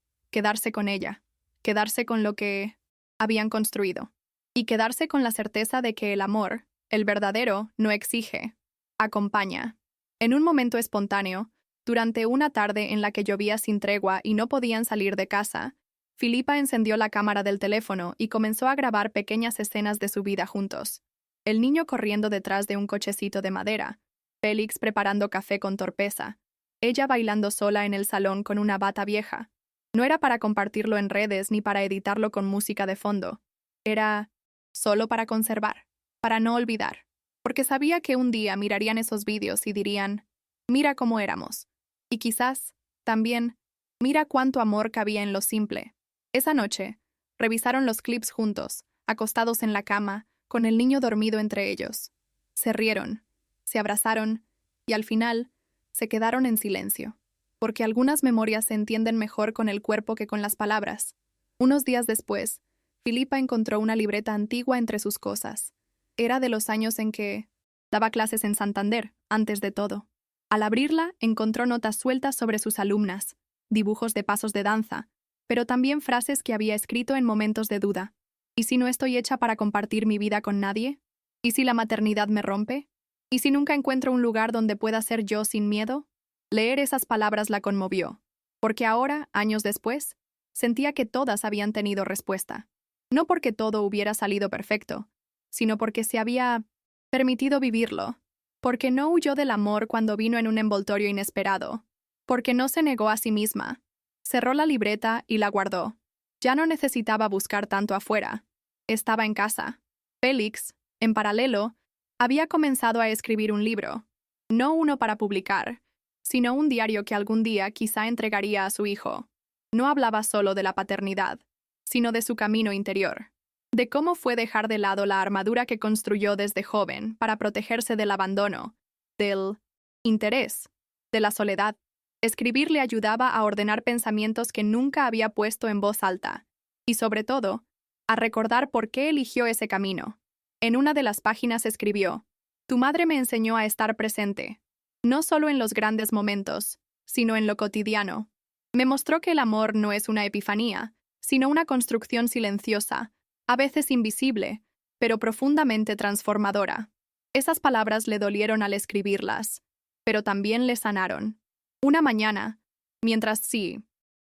con ella, quedarse con lo que habían construido, y quedarse con la certeza de que el amor, el verdadero, no exige, acompaña. En un momento espontáneo, durante una tarde en la que llovía sin tregua y no podían salir de casa, Filipa encendió la cámara del teléfono y comenzó a grabar pequeñas escenas de su vida juntos. El niño corriendo detrás de un cochecito de madera, Félix preparando café con torpeza, ella bailando sola en el salón con una bata vieja. No era para compartirlo en redes ni para editarlo con música de fondo. Era solo para conservar, para no olvidar, porque sabía que un día mirarían esos vídeos y dirían: «Mira cómo éramos». Y quizás, también, mira cuánto amor cabía en lo simple. Esa noche, revisaron los clips juntos, acostados en la cama, con el niño dormido entre ellos. Se rieron, se abrazaron y al final se quedaron en silencio, porque algunas memorias se entienden mejor con el cuerpo que con las palabras. Unos días después, Filipa encontró una libreta antigua entre sus cosas. Era de los años en que daba clases en Santander, antes de todo. Al abrirla, encontró notas sueltas sobre sus alumnas, dibujos de pasos de danza, pero también frases que había escrito en momentos de duda. ¿Y si no estoy hecha para compartir mi vida con nadie? ¿Y si la maternidad me rompe? ¿Y si nunca encuentro un lugar donde pueda ser yo sin miedo? Leer esas palabras la conmovió, porque ahora, años después, sentía que todas habían tenido respuesta. No porque todo hubiera salido perfecto, sino porque se había permitido vivirlo, porque no huyó del amor cuando vino en un envoltorio inesperado, porque no se negó a sí misma. Cerró la libreta y la guardó. Ya no necesitaba buscar tanto afuera. Estaba en casa. Félix, en paralelo, había comenzado a escribir un libro, no uno para publicar, sino un diario que algún día quizá entregaría a su hijo. No hablaba solo de la paternidad, sino de su camino interior, de cómo fue dejar de lado la armadura que construyó desde joven para protegerse del abandono, del interés, de la soledad. Escribir le ayudaba a ordenar pensamientos que nunca había puesto en voz alta, y sobre todo, a recordar por qué eligió ese camino. En una de las páginas escribió: «Tu madre me enseñó a estar presente, no solo en los grandes momentos, sino en lo cotidiano. Me mostró que el amor no es una epifanía, sino una construcción silenciosa, a veces invisible, pero profundamente transformadora». Esas palabras le dolieron al escribirlas, pero también le sanaron. Una mañana, mientras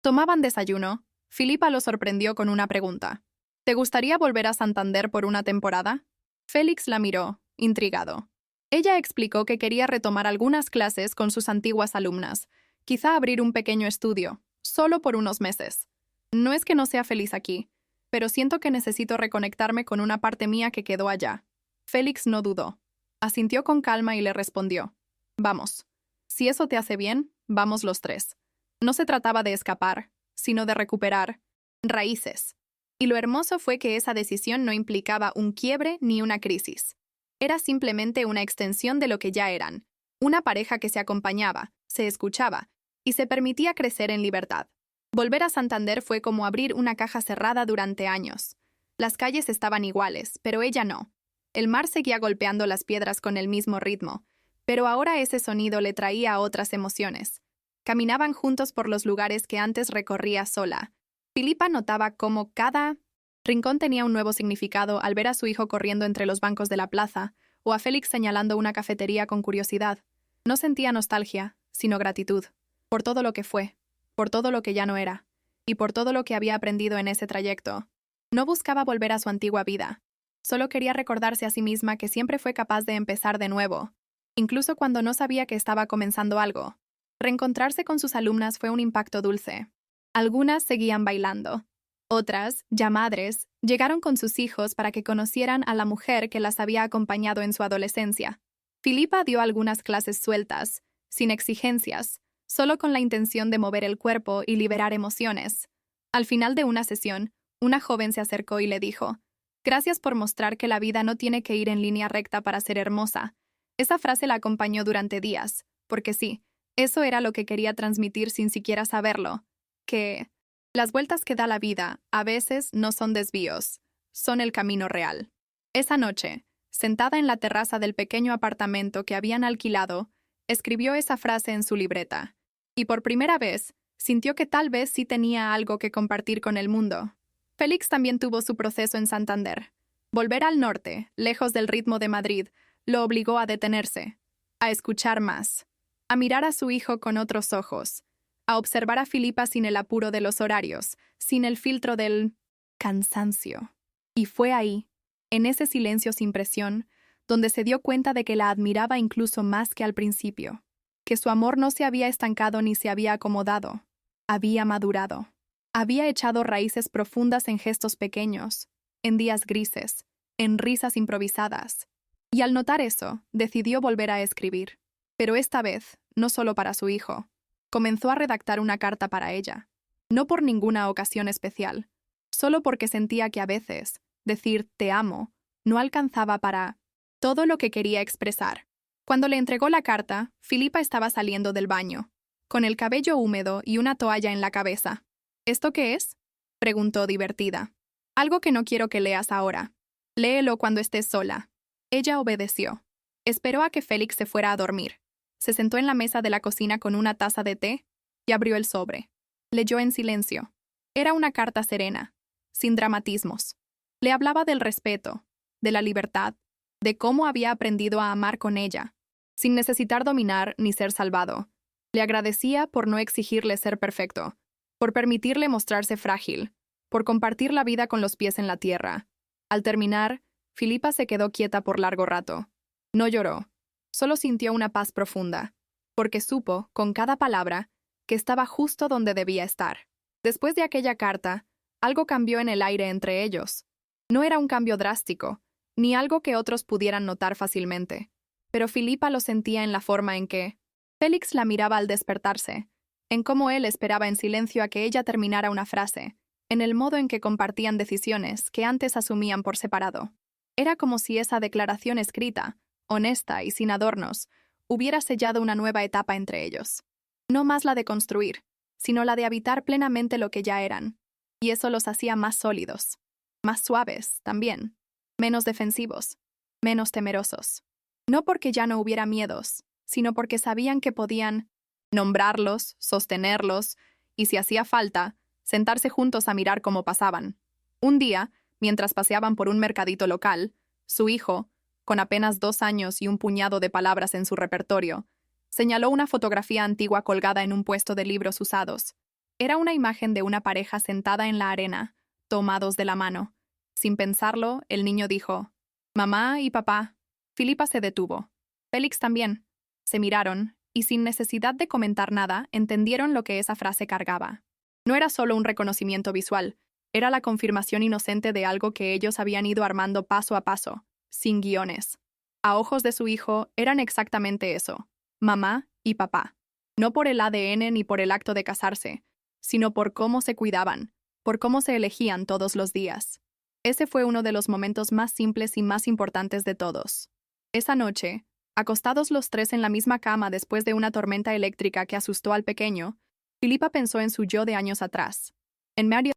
tomaban desayuno, Filipa lo sorprendió con una pregunta. «¿Te gustaría volver a Santander por una temporada?» Félix la miró, intrigado. Ella explicó que quería retomar algunas clases con sus antiguas alumnas, quizá abrir un pequeño estudio, solo por unos meses. «No es que no sea feliz aquí, pero siento que necesito reconectarme con una parte mía que quedó allá». Félix no dudó. Asintió con calma y le respondió: «Vamos. Si eso te hace bien, vamos los tres». No se trataba de escapar, sino de recuperar raíces. Y lo hermoso fue que esa decisión no implicaba un quiebre ni una crisis. Era simplemente una extensión de lo que ya eran, una pareja que se acompañaba, se escuchaba y se permitía crecer en libertad. Volver a Santander fue como abrir una caja cerrada durante años. Las calles estaban iguales, pero ella no. El mar seguía golpeando las piedras con el mismo ritmo, pero ahora ese sonido le traía otras emociones. Caminaban juntos por los lugares que antes recorría sola. Filipa notaba cómo cada rincón tenía un nuevo significado al ver a su hijo corriendo entre los bancos de la plaza o a Félix señalando una cafetería con curiosidad. No sentía nostalgia, sino gratitud, por todo lo que fue, por todo lo que ya no era, y por todo lo que había aprendido en ese trayecto. No buscaba volver a su antigua vida. Solo quería recordarse a sí misma que siempre fue capaz de empezar de nuevo, incluso cuando no sabía que estaba comenzando algo. Reencontrarse con sus alumnas fue un impacto dulce. Algunas seguían bailando. Otras, ya madres, llegaron con sus hijos para que conocieran a la mujer que las había acompañado en su adolescencia. Filipa dio algunas clases sueltas, sin exigencias, solo con la intención de mover el cuerpo y liberar emociones. Al final de una sesión, una joven se acercó y le dijo: «Gracias por mostrar que la vida no tiene que ir en línea recta para ser hermosa». Esa frase la acompañó durante días, porque sí, eso era lo que quería transmitir sin siquiera saberlo, que las vueltas que da la vida a veces no son desvíos, son el camino real. Esa noche, sentada en la terraza del pequeño apartamento que habían alquilado, escribió esa frase en su libreta, y por primera vez sintió que tal vez sí tenía algo que compartir con el mundo. Félix también tuvo su proceso en Santander. Volver al norte, lejos del ritmo de Madrid, lo obligó a detenerse, a escuchar más, a mirar a su hijo con otros ojos, a observar a Filipa sin el apuro de los horarios, sin el filtro del cansancio. Y fue ahí, en ese silencio sin presión, donde se dio cuenta de que la admiraba incluso más que al principio, que su amor no se había estancado ni se había acomodado, había madurado, había echado raíces profundas en gestos pequeños, en días grises, en risas improvisadas. Y al notar eso, decidió volver a escribir. Pero esta vez, no solo para su hijo. Comenzó a redactar una carta para ella. No por ninguna ocasión especial, solo porque sentía que a veces decir «te amo» no alcanzaba para todo lo que quería expresar. Cuando le entregó la carta, Filipa estaba saliendo del baño, con el cabello húmedo y una toalla en la cabeza. «¿Esto qué es?», preguntó divertida. «Algo que no quiero que leas ahora. Léelo cuando estés sola». Ella obedeció. Esperó a que Félix se fuera a dormir. Se sentó en la mesa de la cocina con una taza de té y abrió el sobre. Leyó en silencio. Era una carta serena, sin dramatismos. Le hablaba del respeto, de la libertad, de cómo había aprendido a amar con ella, sin necesitar dominar ni ser salvado. Le agradecía por no exigirle ser perfecto, por permitirle mostrarse frágil, por compartir la vida con los pies en la tierra. Al terminar, Filipa se quedó quieta por largo rato. No lloró, solo sintió una paz profunda, porque supo, con cada palabra, que estaba justo donde debía estar. Después de aquella carta, algo cambió en el aire entre ellos. No era un cambio drástico, ni algo que otros pudieran notar fácilmente, pero Filipa lo sentía en la forma en que Félix la miraba al despertarse, en cómo él esperaba en silencio a que ella terminara una frase, en el modo en que compartían decisiones que antes asumían por separado. Era como si esa declaración escrita, honesta y sin adornos, hubiera sellado una nueva etapa entre ellos. No más la de construir, sino la de habitar plenamente lo que ya eran. Y eso los hacía más sólidos, más suaves, también, menos defensivos. menos temerosos. No porque ya no hubiera miedos, sino porque sabían que podían nombrarlos, sostenerlos y, si hacía falta, sentarse juntos a mirar cómo pasaban. Un día, mientras paseaban por un mercadito local, su hijo, con apenas 2 años y un puñado de palabras en su repertorio, señaló una fotografía antigua colgada en un puesto de libros usados. Era una imagen de una pareja sentada en la arena, tomados de la mano. Sin pensarlo, el niño dijo: «Mamá y papá». Filipa se detuvo. Félix también. Se miraron, y sin necesidad de comentar nada, entendieron lo que esa frase cargaba. No era solo un reconocimiento visual, era la confirmación inocente de algo que ellos habían ido armando paso a paso, sin guiones. A ojos de su hijo, eran exactamente eso: mamá y papá. No por el ADN ni por el acto de casarse, sino por cómo se cuidaban, por cómo se elegían todos los días. Ese fue uno de los momentos más simples y más importantes de todos. Esa noche, acostados los tres en la misma cama después de una tormenta eléctrica que asustó al pequeño, Filipa pensó en su yo de años atrás. En medio,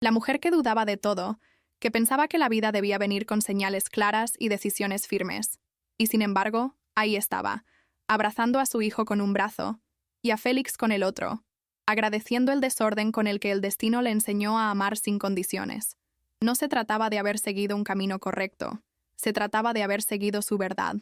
la mujer que dudaba de todo, que pensaba que la vida debía venir con señales claras y decisiones firmes. Y sin embargo, ahí estaba, abrazando a su hijo con un brazo y a Félix con el otro, agradeciendo el desorden con el que el destino le enseñó a amar sin condiciones. No se trataba de haber seguido un camino correcto, se trataba de haber seguido su verdad.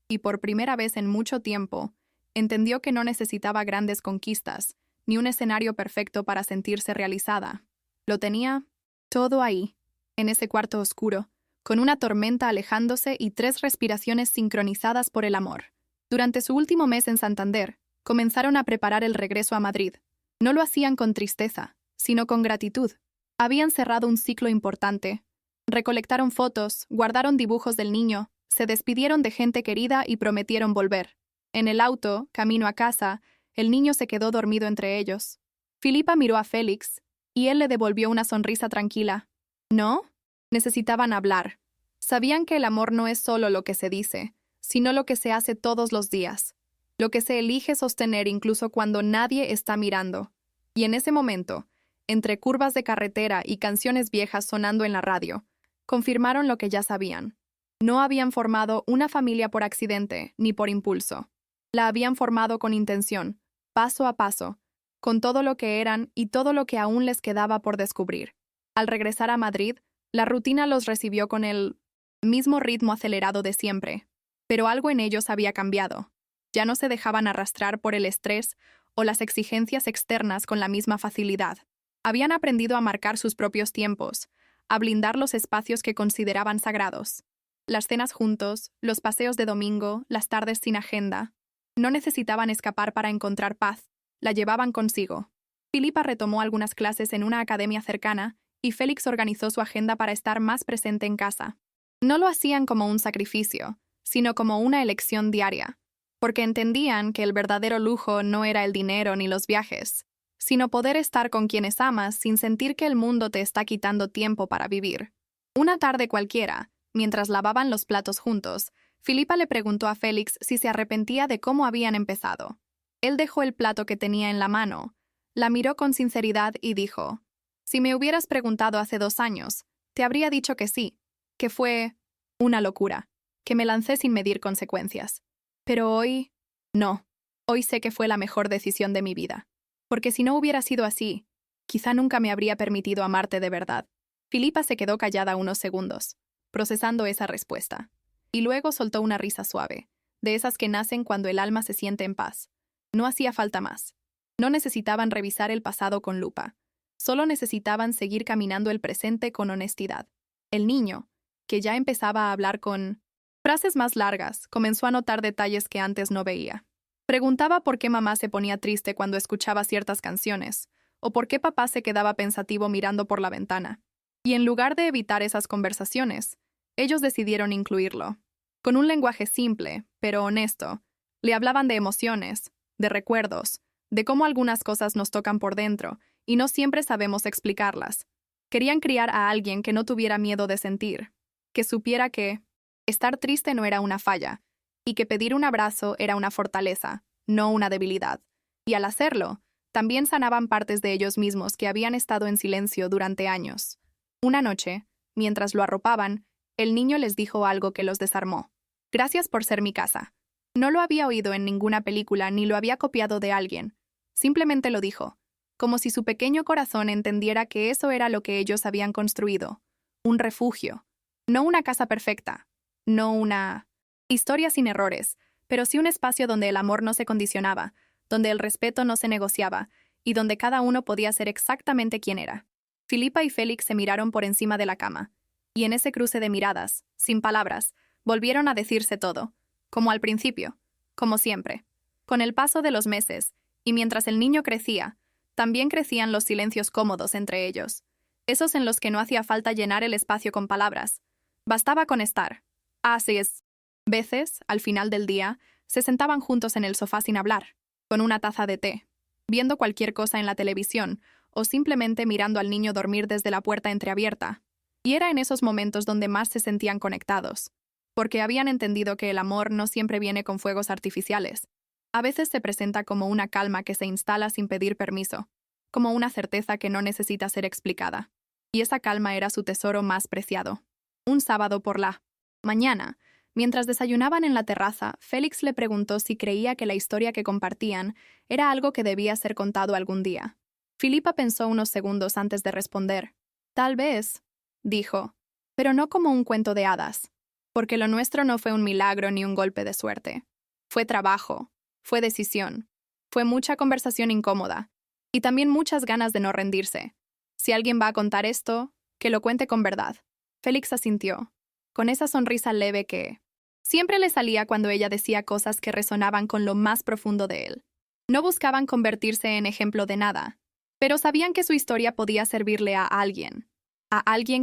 Y por primera vez en mucho tiempo, entendió que no necesitaba grandes conquistas, ni un escenario perfecto para sentirse realizada. Lo tenía todo ahí, en ese cuarto oscuro, con una tormenta alejándose y 3 respiraciones sincronizadas por el amor. Durante su último mes en Santander, comenzaron a preparar el regreso a Madrid. No lo hacían con tristeza, sino con gratitud. Habían cerrado un ciclo importante. Recolectaron fotos, guardaron dibujos del niño, se despidieron de gente querida y prometieron volver. En el auto, camino a casa, el niño se quedó dormido entre ellos. Filipa miró a Félix, y él le devolvió una sonrisa tranquila. ¿No? Necesitaban hablar. Sabían que el amor no es solo lo que se dice, sino lo que se hace todos los días, lo que se elige sostener incluso cuando nadie está mirando. Y en ese momento, entre curvas de carretera y canciones viejas sonando en la radio, confirmaron lo que ya sabían. No habían formado una familia por accidente ni por impulso. La habían formado con intención, paso a paso, con todo lo que eran y todo lo que aún les quedaba por descubrir. Al regresar a Madrid, la rutina los recibió con el mismo ritmo acelerado de siempre, pero algo en ellos había cambiado. Ya no se dejaban arrastrar por el estrés o las exigencias externas con la misma facilidad. Habían aprendido a marcar sus propios tiempos, a blindar los espacios que consideraban sagrados. Las cenas juntos, los paseos de domingo, las tardes sin agenda. No necesitaban escapar para encontrar paz, la llevaban consigo. Filipa retomó algunas clases en una academia cercana y Félix organizó su agenda para estar más presente en casa. No lo hacían como un sacrificio, sino como una elección diaria, porque entendían que el verdadero lujo no era el dinero ni los viajes, sino poder estar con quienes amas sin sentir que el mundo te está quitando tiempo para vivir. Una tarde cualquiera, mientras lavaban los platos juntos, Filipa le preguntó a Félix si se arrepentía de cómo habían empezado. Él dejó el plato que tenía en la mano, la miró con sinceridad y dijo: «Si me hubieras preguntado hace 2 años, te habría dicho que sí, que fue una locura, que me lancé sin medir consecuencias. Pero hoy, no. Hoy sé que fue la mejor decisión de mi vida. Porque si no hubiera sido así, quizá nunca me habría permitido amarte de verdad». Filipa se quedó callada unos segundos, procesando esa respuesta, y luego soltó una risa suave, de esas que nacen cuando el alma se siente en paz. No hacía falta más. No necesitaban revisar el pasado con lupa. Solo necesitaban seguir caminando el presente con honestidad. El niño, que ya empezaba a hablar con frases más largas, comenzó a notar detalles que antes no veía. Preguntaba por qué mamá se ponía triste cuando escuchaba ciertas canciones, o por qué papá se quedaba pensativo mirando por la ventana. Y en lugar de evitar esas conversaciones, ellos decidieron incluirlo. Con un lenguaje simple, pero honesto, le hablaban de emociones, de recuerdos, de cómo algunas cosas nos tocan por dentro y no siempre sabemos explicarlas. Querían criar a alguien que no tuviera miedo de sentir, que supiera que estar triste no era una falla, y que pedir un abrazo era una fortaleza, no una debilidad. Y al hacerlo, también sanaban partes de ellos mismos que habían estado en silencio durante años. Una noche, mientras lo arropaban, El niño les dijo algo que los desarmó. Gracias por ser mi casa. No lo había oído en ninguna película ni lo había copiado de alguien. Simplemente lo dijo, como si su pequeño corazón entendiera que eso era lo que ellos habían construido. Un refugio. No una casa perfecta. No una historia sin errores, pero sí un espacio donde el amor no se condicionaba, donde el respeto no se negociaba y donde cada uno podía ser exactamente quien era. Filipa y Félix se miraron por encima de la cama, y en ese cruce de miradas, sin palabras, volvieron a decirse todo, como al principio, como siempre. Con el paso de los meses, y mientras el niño crecía, también crecían los silencios cómodos entre ellos, esos en los que no hacía falta llenar el espacio con palabras. Bastaba con estar. Así es. Veces, al final del día, se sentaban juntos en el sofá sin hablar, con una taza de té, viendo cualquier cosa en la televisión o simplemente mirando al niño dormir desde la puerta entreabierta. Y era en esos momentos donde más se sentían conectados, porque habían entendido que el amor no siempre viene con fuegos artificiales. A veces se presenta como una calma que se instala sin pedir permiso, como una certeza que no necesita ser explicada. Y esa calma era su tesoro más preciado. Un sábado por la mañana, mientras desayunaban en la terraza, Félix le preguntó si creía que la historia que compartían era algo que debía ser contado algún día. Filipa pensó unos segundos antes de responder. Tal vez, dijo, pero no como un cuento de hadas, porque lo nuestro no fue un milagro ni un golpe de suerte. Fue trabajo, fue decisión, fue mucha conversación incómoda, y también muchas ganas de no rendirse. Si alguien va a contar esto, que lo cuente con verdad. Félix asintió, con esa sonrisa leve que siempre le salía cuando ella decía cosas que resonaban con lo más profundo de él. No buscaban convertirse en ejemplo de nada, pero sabían que su historia podía servirle a alguien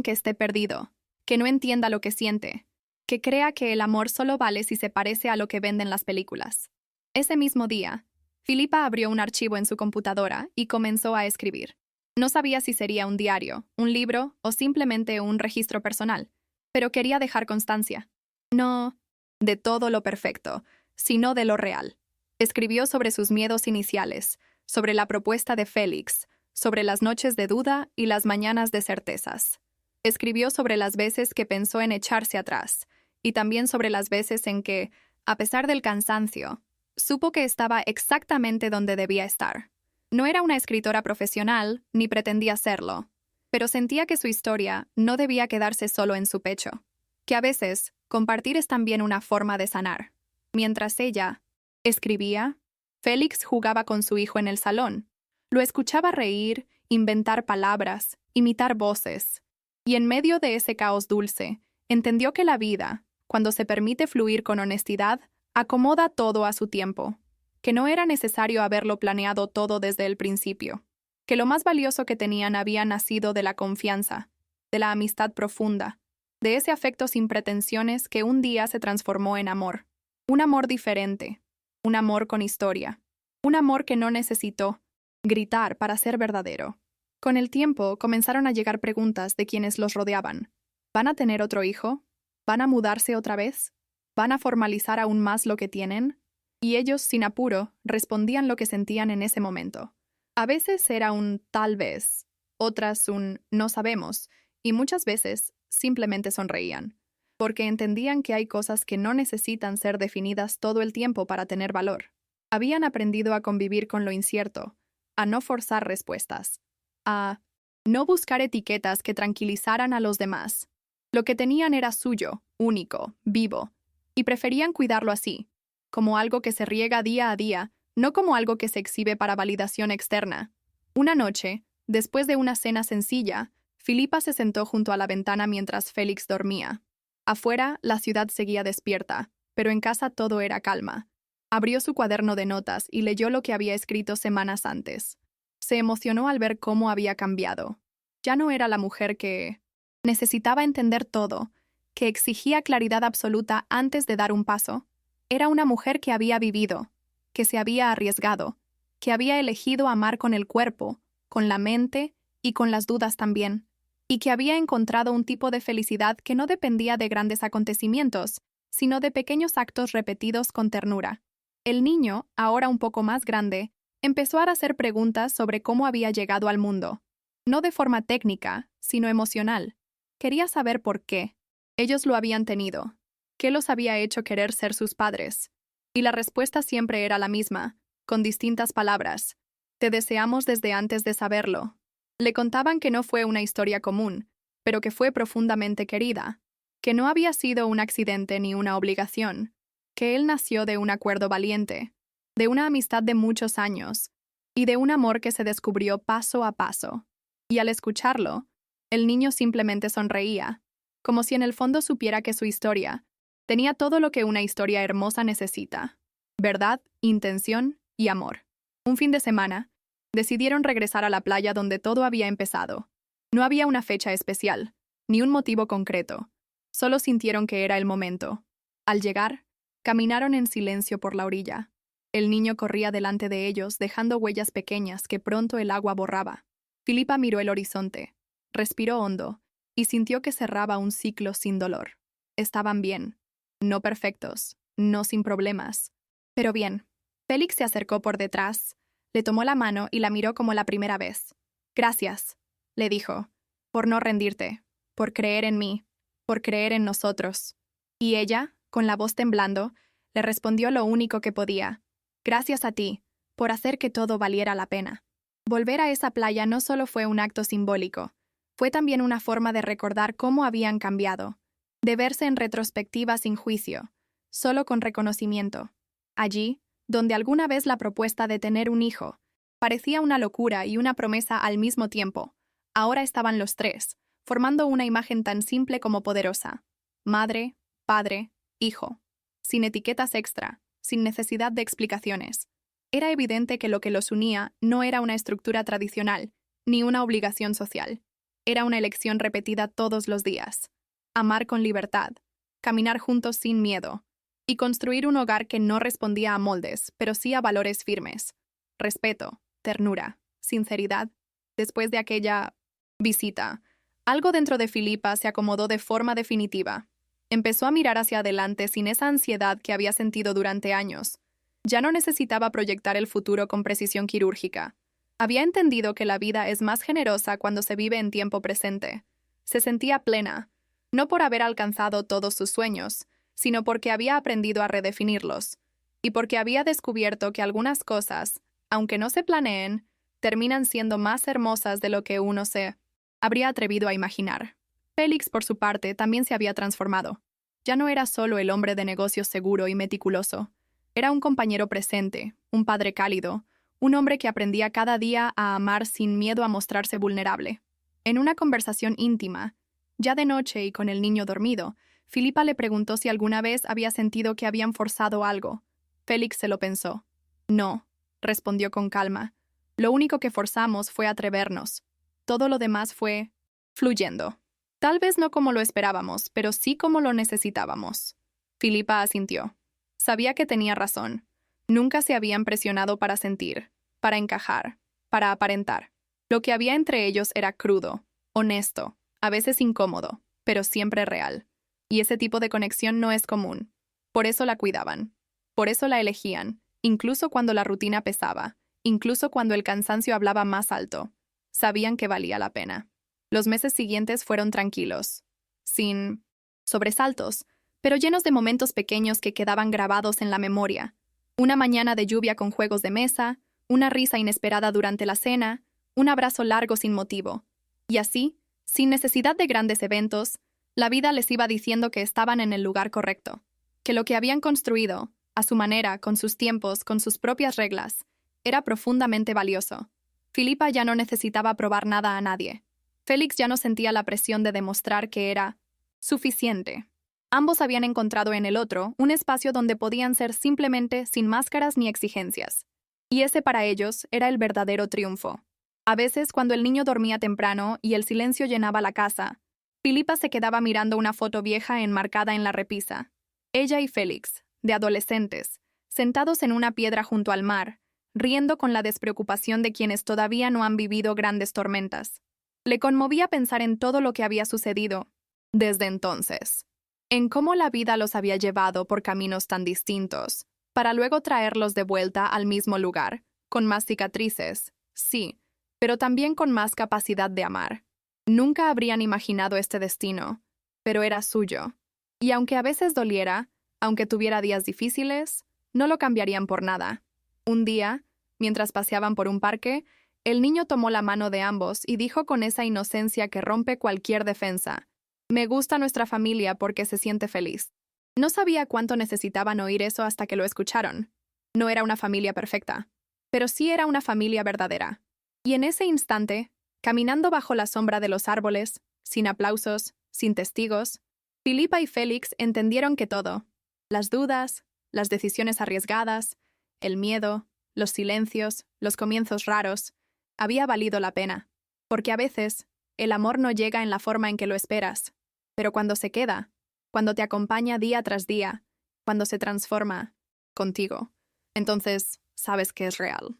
que esté perdido, que no entienda lo que siente, que crea que el amor solo vale si se parece a lo que venden las películas. Ese mismo día, Filipa abrió un archivo en su computadora y comenzó a escribir. No sabía si sería un diario, un libro o simplemente un registro personal, pero quería dejar constancia. No de todo lo perfecto, sino de lo real. Escribió sobre sus miedos iniciales, sobre la propuesta de Félix, sobre las noches de duda y las mañanas de certezas. Escribió sobre las veces que pensó en echarse atrás, y también sobre las veces en que, a pesar del cansancio, supo que estaba exactamente donde debía estar. No era una escritora profesional, ni pretendía serlo, pero sentía que su historia no debía quedarse solo en su pecho, que a veces compartir es también una forma de sanar. Mientras ella escribía, Félix jugaba con su hijo en el salón. Lo escuchaba reír, inventar palabras, imitar voces. Y en medio de ese caos dulce, entendió que la vida, cuando se permite fluir con honestidad, acomoda todo a su tiempo, que no era necesario haberlo planeado todo desde el principio, que lo más valioso que tenían había nacido de la confianza, de la amistad profunda, de ese afecto sin pretensiones que un día se transformó en amor. Un amor diferente, un amor con historia, un amor que no necesitó gritar para ser verdadero. Con el tiempo comenzaron a llegar preguntas de quienes los rodeaban. ¿Van a tener otro hijo? ¿Van a mudarse otra vez? ¿Van a formalizar aún más lo que tienen? Y ellos, sin apuro, respondían lo que sentían en ese momento. A veces era un tal vez, otras un no sabemos, y muchas veces simplemente sonreían, porque entendían que hay cosas que no necesitan ser definidas todo el tiempo para tener valor. Habían aprendido a convivir con lo incierto, a no forzar respuestas, a no buscar etiquetas que tranquilizaran a los demás. Lo que tenían era suyo, único, vivo, y preferían cuidarlo así, como algo que se riega día a día, no como algo que se exhibe para validación externa. Una noche, después de una cena sencilla, Filipa se sentó junto a la ventana mientras Félix dormía. Afuera, la ciudad seguía despierta, pero en casa todo era calma. Abrió su cuaderno de notas y leyó lo que había escrito semanas antes. Se emocionó al ver cómo había cambiado. Ya no era la mujer que necesitaba entender todo, que exigía claridad absoluta antes de dar un paso. Era una mujer que había vivido, que se había arriesgado, que había elegido amar con el cuerpo, con la mente y con las dudas también, y que había encontrado un tipo de felicidad que no dependía de grandes acontecimientos, sino de pequeños actos repetidos con ternura. El niño, ahora un poco más grande, empezó a hacer preguntas sobre cómo había llegado al mundo. No de forma técnica, sino emocional. Quería saber por qué. Ellos lo habían tenido. ¿Qué los había hecho querer ser sus padres? Y la respuesta siempre era la misma, con distintas palabras. Te deseamos desde antes de saberlo. Le contaban que no fue una historia común, pero que fue profundamente querida, que no había sido un accidente ni una obligación, que él nació de un acuerdo valiente, de una amistad de muchos años, y de un amor que se descubrió paso a paso. Y al escucharlo, el niño simplemente sonreía, como si en el fondo supiera que su historia tenía todo lo que una historia hermosa necesita: verdad, intención y amor. Un fin de semana, decidieron regresar a la playa donde todo había empezado. No había una fecha especial, ni un motivo concreto. Solo sintieron que era el momento. Al llegar, caminaron en silencio por la orilla. El niño corría delante de ellos, dejando huellas pequeñas que pronto el agua borraba. Filipa miró el horizonte, respiró hondo y sintió que cerraba un ciclo sin dolor. Estaban bien, no perfectos, no sin problemas, pero bien. Félix se acercó por detrás, le tomó la mano y la miró como la primera vez. Gracias, le dijo, por no rendirte, por creer en mí, por creer en nosotros. Y ella, con la voz temblando, le respondió lo único que podía: gracias a ti, por hacer que todo valiera la pena. Volver a esa playa no solo fue un acto simbólico, fue también una forma de recordar cómo habían cambiado, de verse en retrospectiva sin juicio, solo con reconocimiento. Allí, donde alguna vez la propuesta de tener un hijo parecía una locura y una promesa al mismo tiempo, ahora estaban los tres, formando una imagen tan simple como poderosa: madre, padre, hijo, sin etiquetas extra, sin necesidad de explicaciones. Era evidente que lo que los unía no era una estructura tradicional, ni una obligación social. Era una elección repetida todos los días: amar con libertad, caminar juntos sin miedo, y construir un hogar que no respondía a moldes, pero sí a valores firmes: respeto, ternura, sinceridad. Después de aquella visita, algo dentro de Filipa se acomodó de forma definitiva. Empezó a mirar hacia adelante sin esa ansiedad que había sentido durante años. Ya no necesitaba proyectar el futuro con precisión quirúrgica. Había entendido que la vida es más generosa cuando se vive en tiempo presente. Se sentía plena, no por haber alcanzado todos sus sueños, sino porque había aprendido a redefinirlos, y porque había descubierto que algunas cosas, aunque no se planeen, terminan siendo más hermosas de lo que uno se habría atrevido a imaginar. Félix, por su parte, también se había transformado. Ya no era solo el hombre de negocios seguro y meticuloso. Era un compañero presente, un padre cálido, un hombre que aprendía cada día a amar sin miedo a mostrarse vulnerable. En una conversación íntima, ya de noche y con el niño dormido, Filipa le preguntó si alguna vez había sentido que habían forzado algo. Félix se lo pensó. No, respondió con calma. Lo único que forzamos fue atrevernos. Todo lo demás fue fluyendo. Tal vez no como lo esperábamos, pero sí como lo necesitábamos. Filipa asintió. Sabía que tenía razón. Nunca se habían presionado para sentir, para encajar, para aparentar. Lo que había entre ellos era crudo, honesto, a veces incómodo, pero siempre real. Y ese tipo de conexión no es común. Por eso la cuidaban. Por eso la elegían, incluso cuando la rutina pesaba, incluso cuando el cansancio hablaba más alto. Sabían que valía la pena. Los meses siguientes fueron tranquilos, sin sobresaltos, pero llenos de momentos pequeños que quedaban grabados en la memoria. Una mañana de lluvia con juegos de mesa, una risa inesperada durante la cena, un abrazo largo sin motivo. Y así, sin necesidad de grandes eventos, la vida les iba diciendo que estaban en el lugar correcto, que lo que habían construido, a su manera, con sus tiempos, con sus propias reglas, era profundamente valioso. Filipa ya no necesitaba probar nada a nadie. Félix ya no sentía la presión de demostrar que era suficiente. Ambos habían encontrado en el otro un espacio donde podían ser simplemente sin máscaras ni exigencias. Y ese para ellos era el verdadero triunfo. A veces, cuando el niño dormía temprano y el silencio llenaba la casa, Filipa se quedaba mirando una foto vieja enmarcada en la repisa. Ella y Félix, de adolescentes, sentados en una piedra junto al mar, riendo con la despreocupación de quienes todavía no han vivido grandes tormentas. Le conmovía pensar en todo lo que había sucedido desde entonces, en cómo la vida los había llevado por caminos tan distintos, para luego traerlos de vuelta al mismo lugar, con más cicatrices, sí, pero también con más capacidad de amar. Nunca habrían imaginado este destino, pero era suyo. Y aunque a veces doliera, aunque tuviera días difíciles, no lo cambiarían por nada. Un día, mientras paseaban por un parque, el niño tomó la mano de ambos y dijo con esa inocencia que rompe cualquier defensa: «Me gusta nuestra familia porque se siente feliz». No sabía cuánto necesitaban oír eso hasta que lo escucharon. No era una familia perfecta, pero sí era una familia verdadera. Y en ese instante, caminando bajo la sombra de los árboles, sin aplausos, sin testigos, Filipa y Félix entendieron que todo, las dudas, las decisiones arriesgadas, el miedo, los silencios, los comienzos raros, había valido la pena. Porque a veces, el amor no llega en la forma en que lo esperas, pero cuando se queda, cuando te acompaña día tras día, cuando se transforma contigo, entonces sabes que es real.